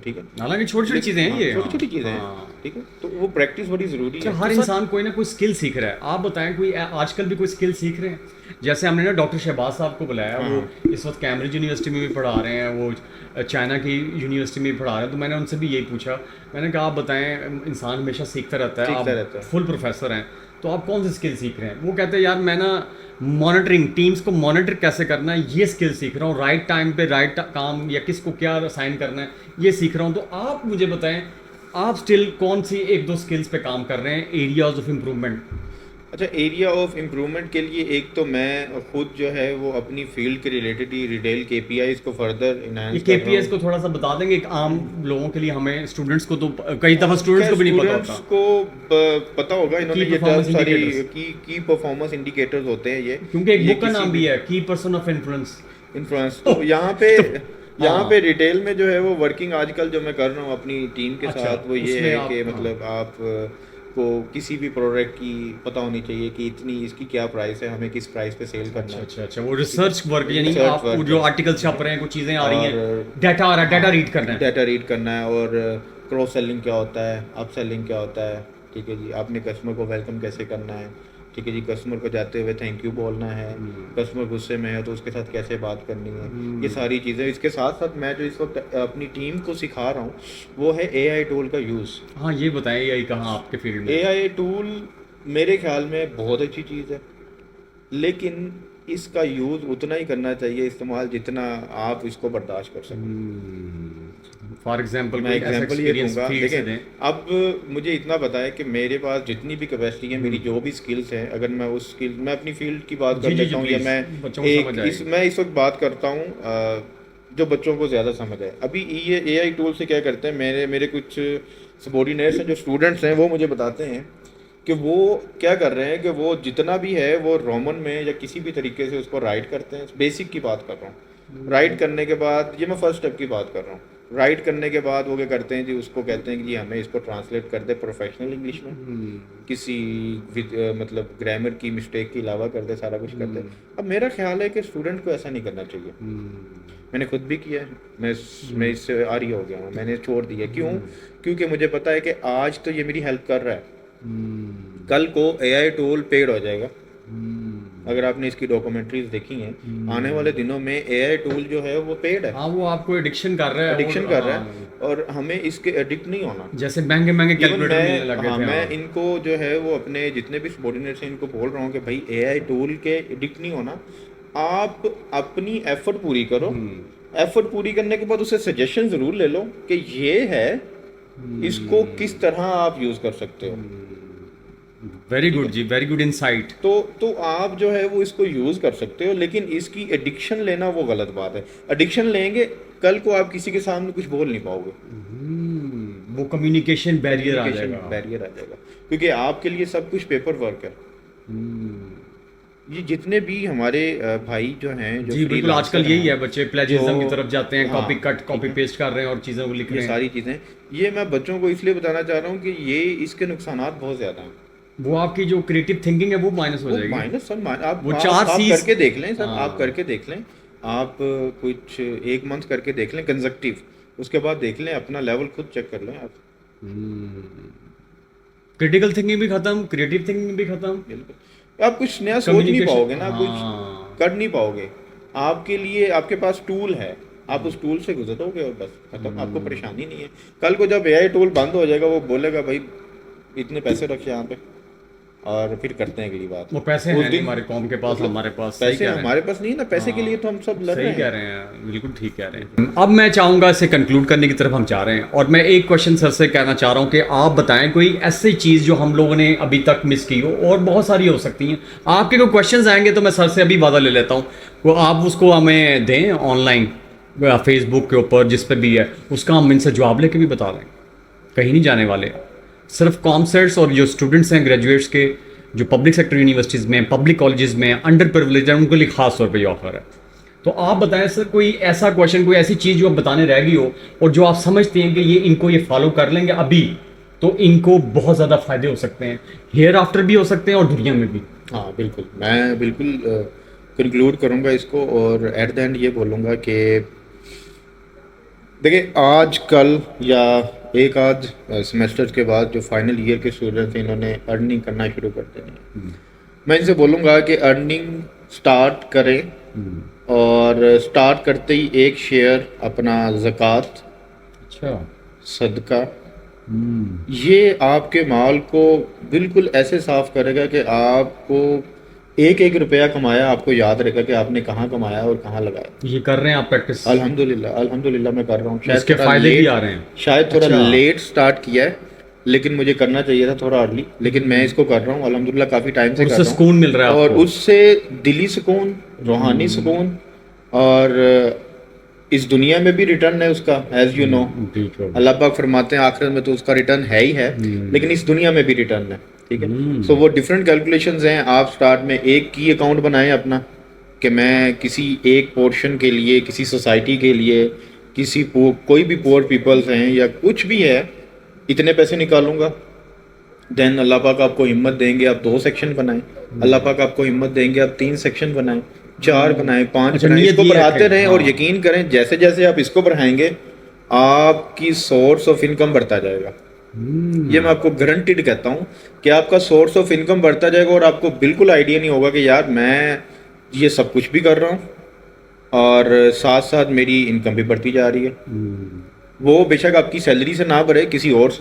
S2: ठीक है।
S1: हालांकि छोटी छोटी चीजें हैं ये,
S2: छोटी छोटी चीज़ें हैं, ठीक है, तो वो प्रैक्टिस बड़ी ज़रूरी है।
S1: हर इंसान कोई ना कोई स्किल सीख रहा है। आप बताएं कोई आजकल भी कोई स्किल सीख रहे हैं? जैसे हमने ना डॉक्टर शहबाज साहब को बुलाया, वो इस वक्त कैम्ब्रिज यूनिवर्सिटी में भी पढ़ा रहे हैं, वो चाइना की यूनिवर्सिटी में भी पढ़ा रहे हैं। तो मैंने उनसे भी यही पूछा, मैंने कहा आप बताएं, इंसान हमेशा सीखता रहता है, आप फुल प्रोफेसर हैं, तो आप कौन सी स्किल सीख रहे हैं? वो कहते हैं यार मैं ना मॉनिटरिंग, टीम्स को मॉनिटर कैसे करना है ये स्किल सीख रहा हूँ, राइट टाइम पे राइट काम या किसको क्या असाइन करना है ये सीख रहा हूँ। तो आप मुझे बताएं, आप स्टिल कौन सी एक दो स्किल्स पे काम कर रहे हैं, एरियाज ऑफ इम्प्रूवमेंट?
S2: अच्छा, एरिया ऑफ इम्प्रूवमेंट के लिए एक तो मैं खुद जो है वो अपनी फील्ड के रिलेटेड ही रिटेल केपीआईज को फर्दर इनहांस कर रहा हूं।
S1: केपीआईज को थोड़ा सा बता देंगे एक आम लोगों के लिए, हमें स्टूडेंट्स को तो कई दफा स्टूडेंट्स को भी नहीं पता होता।
S2: स्टूडेंट्स को पता होगा, इन्होंने ये बहुत सारी की परफॉर्मेंस इंडिकेटर्स होते हैं ये,
S1: क्योंकि एक बुक का नाम भी है की पर्सन ऑफ इन्फ्लुएंस।
S2: तो यहाँ पे रिटेल में जो है वो वर्किंग आजकल जो मैं कर रहा हूँ अपनी टीम के साथ, वो ये है कि मतलब आप को किसी भी प्रोडक्ट की पता होनी चाहिए कि इतनी इसकी क्या प्राइस है, हमें किस प्राइस पे सेल करना है।
S1: अच्छा, वो रिसर्च वर्क, यानी आप जो आर्टिकल्स छप रहे हैं, कुछ चीज़ें आ रही हैं, डाटा आ रहा है, डाटा रीड करना है,
S2: डाटा रीड करना है, और क्रॉस सेलिंग क्या होता है, अप सेलिंग क्या होता है, ठीक है जी, आपने कस्टमर को वेलकम कैसे करना है, ठीक है जी, कस्टमर को जाते हुए थैंक यू बोलना है, कस्टमर गुस्से में है तो उसके साथ कैसे बात करनी है, ये सारी चीज़ें। इसके साथ साथ मैं जो इस वक्त अपनी टीम को सिखा रहा हूँ वो है एआई टूल का यूज़।
S1: हाँ, ये बताएं एआई कहाँ आपके फील्ड में?
S2: एआई टूल मेरे ख्याल में बहुत अच्छी चीज़ है, लेकिन इसका यूज़ उतना ही करना चाहिए, इस्तेमाल जितना आप इसको बर्दाश्त कर सकें।
S1: फॉर एग्जाम्पल
S2: मैं एग्जाम्पल ये दूंगा, देखें अब मुझे इतना पता है कि मेरे पास जितनी भी कैपेसिटी है, मेरी जो भी स्किल्स हैं, अगर मैं उस स्किल, मैं अपनी फील्ड की बात कर लेता हूँ, या मैं इस वक्त बात करता हूँ जो बच्चों को ज़्यादा समझ आए। अभी ये एआई टूल से क्या करते हैं, मेरे कुछ सबॉर्डिनेट्स हैं जो स्टूडेंट्स हैं, वो मुझे बताते हैं कि वो क्या कर रहे हैं कि वो जितना भी है वो रोमन में या किसी भी तरीके से उसको राइट करते हैं। बेसिक की बात कर रहा हूँ, राइट करने के बाद, ये मैं फर्स्ट स्टेप की बात कर रहा हूँ, राइट करने के बाद वो क्या करते हैं जी, उसको कहते हैं कि जी हमें इसको ट्रांसलेट कर दे प्रोफेशनल इंग्लिश में, किसी मतलब ग्रामर की मिस्टेक के अलावा कर दे, सारा कुछ कर दे। अब मेरा ख्याल है कि स्टूडेंट को ऐसा नहीं करना चाहिए। मैंने खुद भी किया है, मैं इससे आरी हो गया हूँ, मैंने छोड़ दिया। क्यों? क्योंकि मुझे पता है कि आज तो ये मेरी हेल्प कर रहा है, कल को एआई टूल पेड हो जाएगा। अगर आपने इसकी डॉक्यूमेंट्रीज देखी हैं, आने वाले दिनों में एआई टूल जो है वो पेड है।
S1: हाँ, वो आपको एडिक्शन कर रहा है,
S2: और हमें इसके एडिक्ट नहीं होना।
S1: जैसे महंगे कैलकुलेटर मिलने लगे थे।
S2: मैं इनको जो है वो अपने जितने भी सबॉर्डिनेट्स हैं इनको बोल रहा हूँ कि भाई एआई टूल के एडिक्ट नहीं होना, आप अपनी एफर्ट पूरी करो, एफर्ट पूरी करने के बाद उससे सजेशन ज़रूर ले लो कि ये है, इसको किस तरह आप यूज़ कर सकते हो।
S1: वेरी गुड जी, वेरी गुड इंसाइट।
S2: तो आप जो है वो इसको यूज़ कर सकते हो, लेकिन इसकी एडिक्शन लेना वो गलत बात है। एडिक्शन लेंगे, कल को आप किसी के सामने कुछ बोल नहीं पाओगे,
S1: वो कम्युनिकेशन बैरियर आ जाएगा,
S2: क्योंकि आपके लिए सब कुछ पेपर वर्क है। ये जितने भी हमारे भाई जो हैं, जो
S1: जी बिल्कुल, आजकल यही है, बच्चे प्लेजिज्म की तरफ जाते हैं, कॉपी कट कॉपी पेस्ट कर रहे हैं और चीज़ों को लिख रहे हैं,
S2: सारी चीज़ें। ये मैं बच्चों को इसलिए बताना चाह रहा हूँ कि ये इसके नुकसानात बहुत ज़्यादा हैं।
S1: वो आपकी जो क्रिएटिव थिंकिंग है वो माइनस हो जाएगी।
S2: आप
S1: वो चार चीज
S2: करके देख लें सर, आप करके देख लें, आप कुछ 1 मंथ करके देख लें कंजक्टिव, उसके बाद देख लें, अपना लेवल खुद चेक कर लें आप।
S1: क्रिटिकल थिंकिंग भी खत्म, क्रिएटिव थिंकिंग भी खत्म।
S2: बिल्कुल, आप कुछ नया सोच नहीं
S1: Communication-
S2: पाओगे ना,
S1: हाँ।
S2: कुछ कर नहीं पाओगे। आपके लिए आपके पास टूल है, आप उस टूल से गुजरोगे और बस खत्म, आपको परेशानी नहीं है। कल को जब एआई टूल बंद हो जाएगा, वो बोलेगा भाई इतने पैसे रखे यहाँ पे, और फिर करते हैं अगली बात।
S1: वो पैसे
S2: उस
S1: हैं नहीं
S2: दिन
S1: हमारे कौम के पास,
S2: मतलब
S1: हमारे पास। सही
S2: पैसे
S1: कह रहे हैं।
S2: हमारे पास नहीं है ना, पैसे के लिए तो हम सब लड़
S1: सही
S2: रहे
S1: कह
S2: हैं।
S1: रहे हैं, बिल्कुल ठीक कह रहे हैं। अब मैं चाहूँगा इसे कंक्लूड करने की तरफ हम जा रहे हैं, और मैं एक क्वेश्चन सर से कहना चाह रहा हूँ कि आप बताएं कोई ऐसी चीज़ जो हम लोगों ने अभी तक मिस की हो, और बहुत सारी हो सकती हैं। आपके कोई क्वेश्चंस आएंगे तो मैं सर से अभी वादा ले लेता हूँ, वो आप उसको हमें दें ऑनलाइन, फेसबुक के ऊपर, जिस पे भी है, उसका हम इनसे जवाब लेके भी बता दें। कहीं नहीं जाने वाले। सिर्फ कॉमसर्ट्स और जो स्टूडेंट्स हैं ग्रेजुएट्स के, जो पब्लिक सेक्टर यूनिवर्सिटीज़ में, पब्लिक कॉलेजेस में, अंडर प्रिविलेज है, उनके लिए खास तौर पे ये ऑफर है। तो आप बताएं सर, कोई ऐसा क्वेश्चन, कोई ऐसी चीज़ जो आप बताने रह गई हो, और जो आप समझते हैं कि ये इनको ये फॉलो कर लेंगे अभी, तो इनको बहुत ज़्यादा फायदे हो सकते हैं, हेयर आफ्टर भी हो सकते हैं और दुनिया में भी।
S2: हाँ बिल्कुल, मैं बिल्कुल कंक्लूड करूँगा इसको, और एट द एंड ये बोलूँगा कि देखिए, आज कल या एक आध सेमेस्टर के बाद जो फाइनल ईयर के स्टूडेंट्स हैं, इन्होंने अर्निंग करना शुरू कर देनी है। मैं इनसे बोलूँगा कि अर्निंग स्टार्ट करें, और स्टार्ट करते ही एक शेयर अपना ज़कात,
S1: अच्छा।
S2: सदका, ये आपके माल को बिल्कुल ऐसे साफ करेगा कि आपको एक एक रुपया कमाया आपको याद रहेगा कि आपने कहाँ कमाया और कहाँ लगाया।
S1: ये कर रहे हैं आप प्रैक्टिस?
S2: अल्हम्दुलिल्लाह मैं कर रहा हूँ।
S1: इसके
S2: थोड़ा
S1: फायदे भी
S2: लेट-
S1: आ रहे हैं।
S2: शायद थोड़ा
S1: अच्छा।
S2: लेट स्टार्ट किया है, लेकिन मुझे करना चाहिए था थोड़ा अर्ली, लेकिन मैं इसको कर रहा हूँ अल्हम्दुलिल्लाह, काफ़ी टाइम से कर
S1: उससे
S2: रहा हूँ।
S1: सुकून मिल रहा है
S2: और
S1: आपको?
S2: उससे दिली सुकून, रूहानी सुकून, और इस दुनिया में भी रिटर्न है उसका, एज यू नो। अल्लाह पाक फरमाते हैं आखिरत में तो उसका रिटर्न है ही है, लेकिन इस दुनिया में भी रिटर्न है, ठीक है। सो वो डिफरेंट कैलकुलेशंस हैं। आप स्टार्ट में एक की अकाउंट बनाएं अपना, कि मैं किसी एक पोर्शन के लिए, किसी सोसाइटी के लिए, किसी कोई भी पुअर पीपल्स हैं या कुछ भी है, इतने पैसे निकालूंगा। देन अल्लाह पाक आपको हिम्मत देंगे, आप 2 सेक्शन बनाएं। अल्लाह पाक आपको हिम्मत देंगे, आप 3 सेक्शन बनाएं, 4 बनाएं, 5
S1: अच्छा,
S2: बनाएं।
S1: नियत
S2: इसको
S1: ये
S2: बढ़ाते
S1: रखें।
S2: रहें, और
S1: हाँ।
S2: यकीन करें जैसे जैसे आप इसको बढ़ाएंगे, आपकी सोर्स ऑफ इनकम बढ़ता जाएगा। ये मैं आपको गारंटीड कहता हूँ कि आपका सोर्स ऑफ इनकम बढ़ता जाएगा, और आपको बिल्कुल आइडिया नहीं होगा कि यार मैं ये सब कुछ भी कर रहा हूँ और साथ साथ मेरी इनकम भी बढ़ती जा रही है। वो बेशक आपकी सैलरी से ना बढ़े, किसी और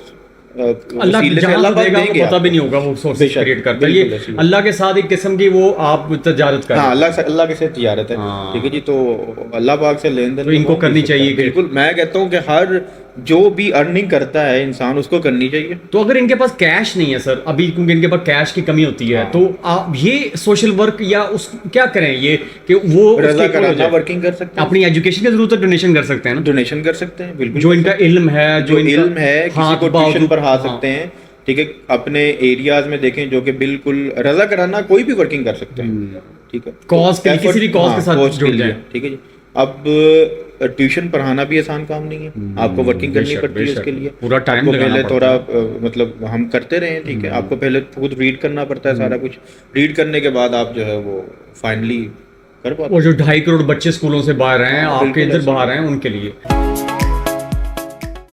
S1: अल्लाह
S2: वसीले से
S1: जहाँ
S2: अल्लाह
S1: से
S2: पाक
S1: देगा आपको
S2: देंगे
S1: पता भी
S2: आपको।
S1: नहीं होगा, वो सोर्स
S2: बेशक,
S1: क्रिएट करता है।
S2: बिल्कुल
S1: ये
S2: ऐसी है।
S1: अल्लाह के साथ एक किस्म की वो आप तजारत कर
S2: हाँ,
S1: रहे हैं।
S2: अल्लाह के साथ तिजारत है,
S1: हाँ।
S2: ठीक है जी। तो अल्लाह पाक से लेन देन
S1: तो इनको करनी चाहिए कि-
S2: बिल्कुल। मैं कहता हूँ कि हर जो भी अर्निंग करता है इंसान, उसको करनी चाहिए।
S1: तो अगर इनके पास कैश नहीं है सर अभी, क्योंकि इनके पास कैश की कमी होती है, तो आप ये सोशल वर्क या उस क्या करें, ये कि वो
S2: रजा
S1: उसके equal हो
S2: कराना
S1: जाए?
S2: वर्किंग कर सकते हैं,
S1: अपनी एजुकेशन की जरूरत है, डोनेशन कर सकते हैं ना,
S2: डोनेशन कर सकते हैं, बिल्कुल।
S1: जो इनका इल्म है,
S2: जो
S1: इनका
S2: इल्म है, किसी
S1: हाथ
S2: को
S1: बाजू-
S2: ट्यूशन पढ़ा
S1: हाँ।
S2: सकते हैं, ठीक है। अपने एरियाज में देखें जो कि बिल्कुल रजा कराना, कोई भी वर्किंग कर सकते हैं, ठीक है।
S1: Cause के लिए,
S2: effort-
S1: किसी भी cause
S2: हाँ,
S1: के साथ
S2: cause
S1: जुड़
S2: के लिए,
S1: जाएं।
S2: ठीक है जी। अब ट्यूशन पढ़ाना भी आसान काम नहीं है, आपको वर्किंग करनी
S1: बेशक,
S2: पड़ती है
S1: बेशक।
S2: उसके लिए।
S1: पूरा time
S2: आपको
S1: लगाना
S2: पहले
S1: पड़ता
S2: थोड़ा मतलब हम करते रहे, ठीक है। आपको पहले खुद रीड करना पड़ता है, सारा कुछ रीड करने के बाद आप जो है वो फाइनली कर पाते
S1: वो जो 2.5 करोड़ बच्चे स्कूलों से बाहर हैं, आपके
S2: बिल्कुल
S1: इधर
S2: ऐसा
S1: बाहर हैं, उनके लिए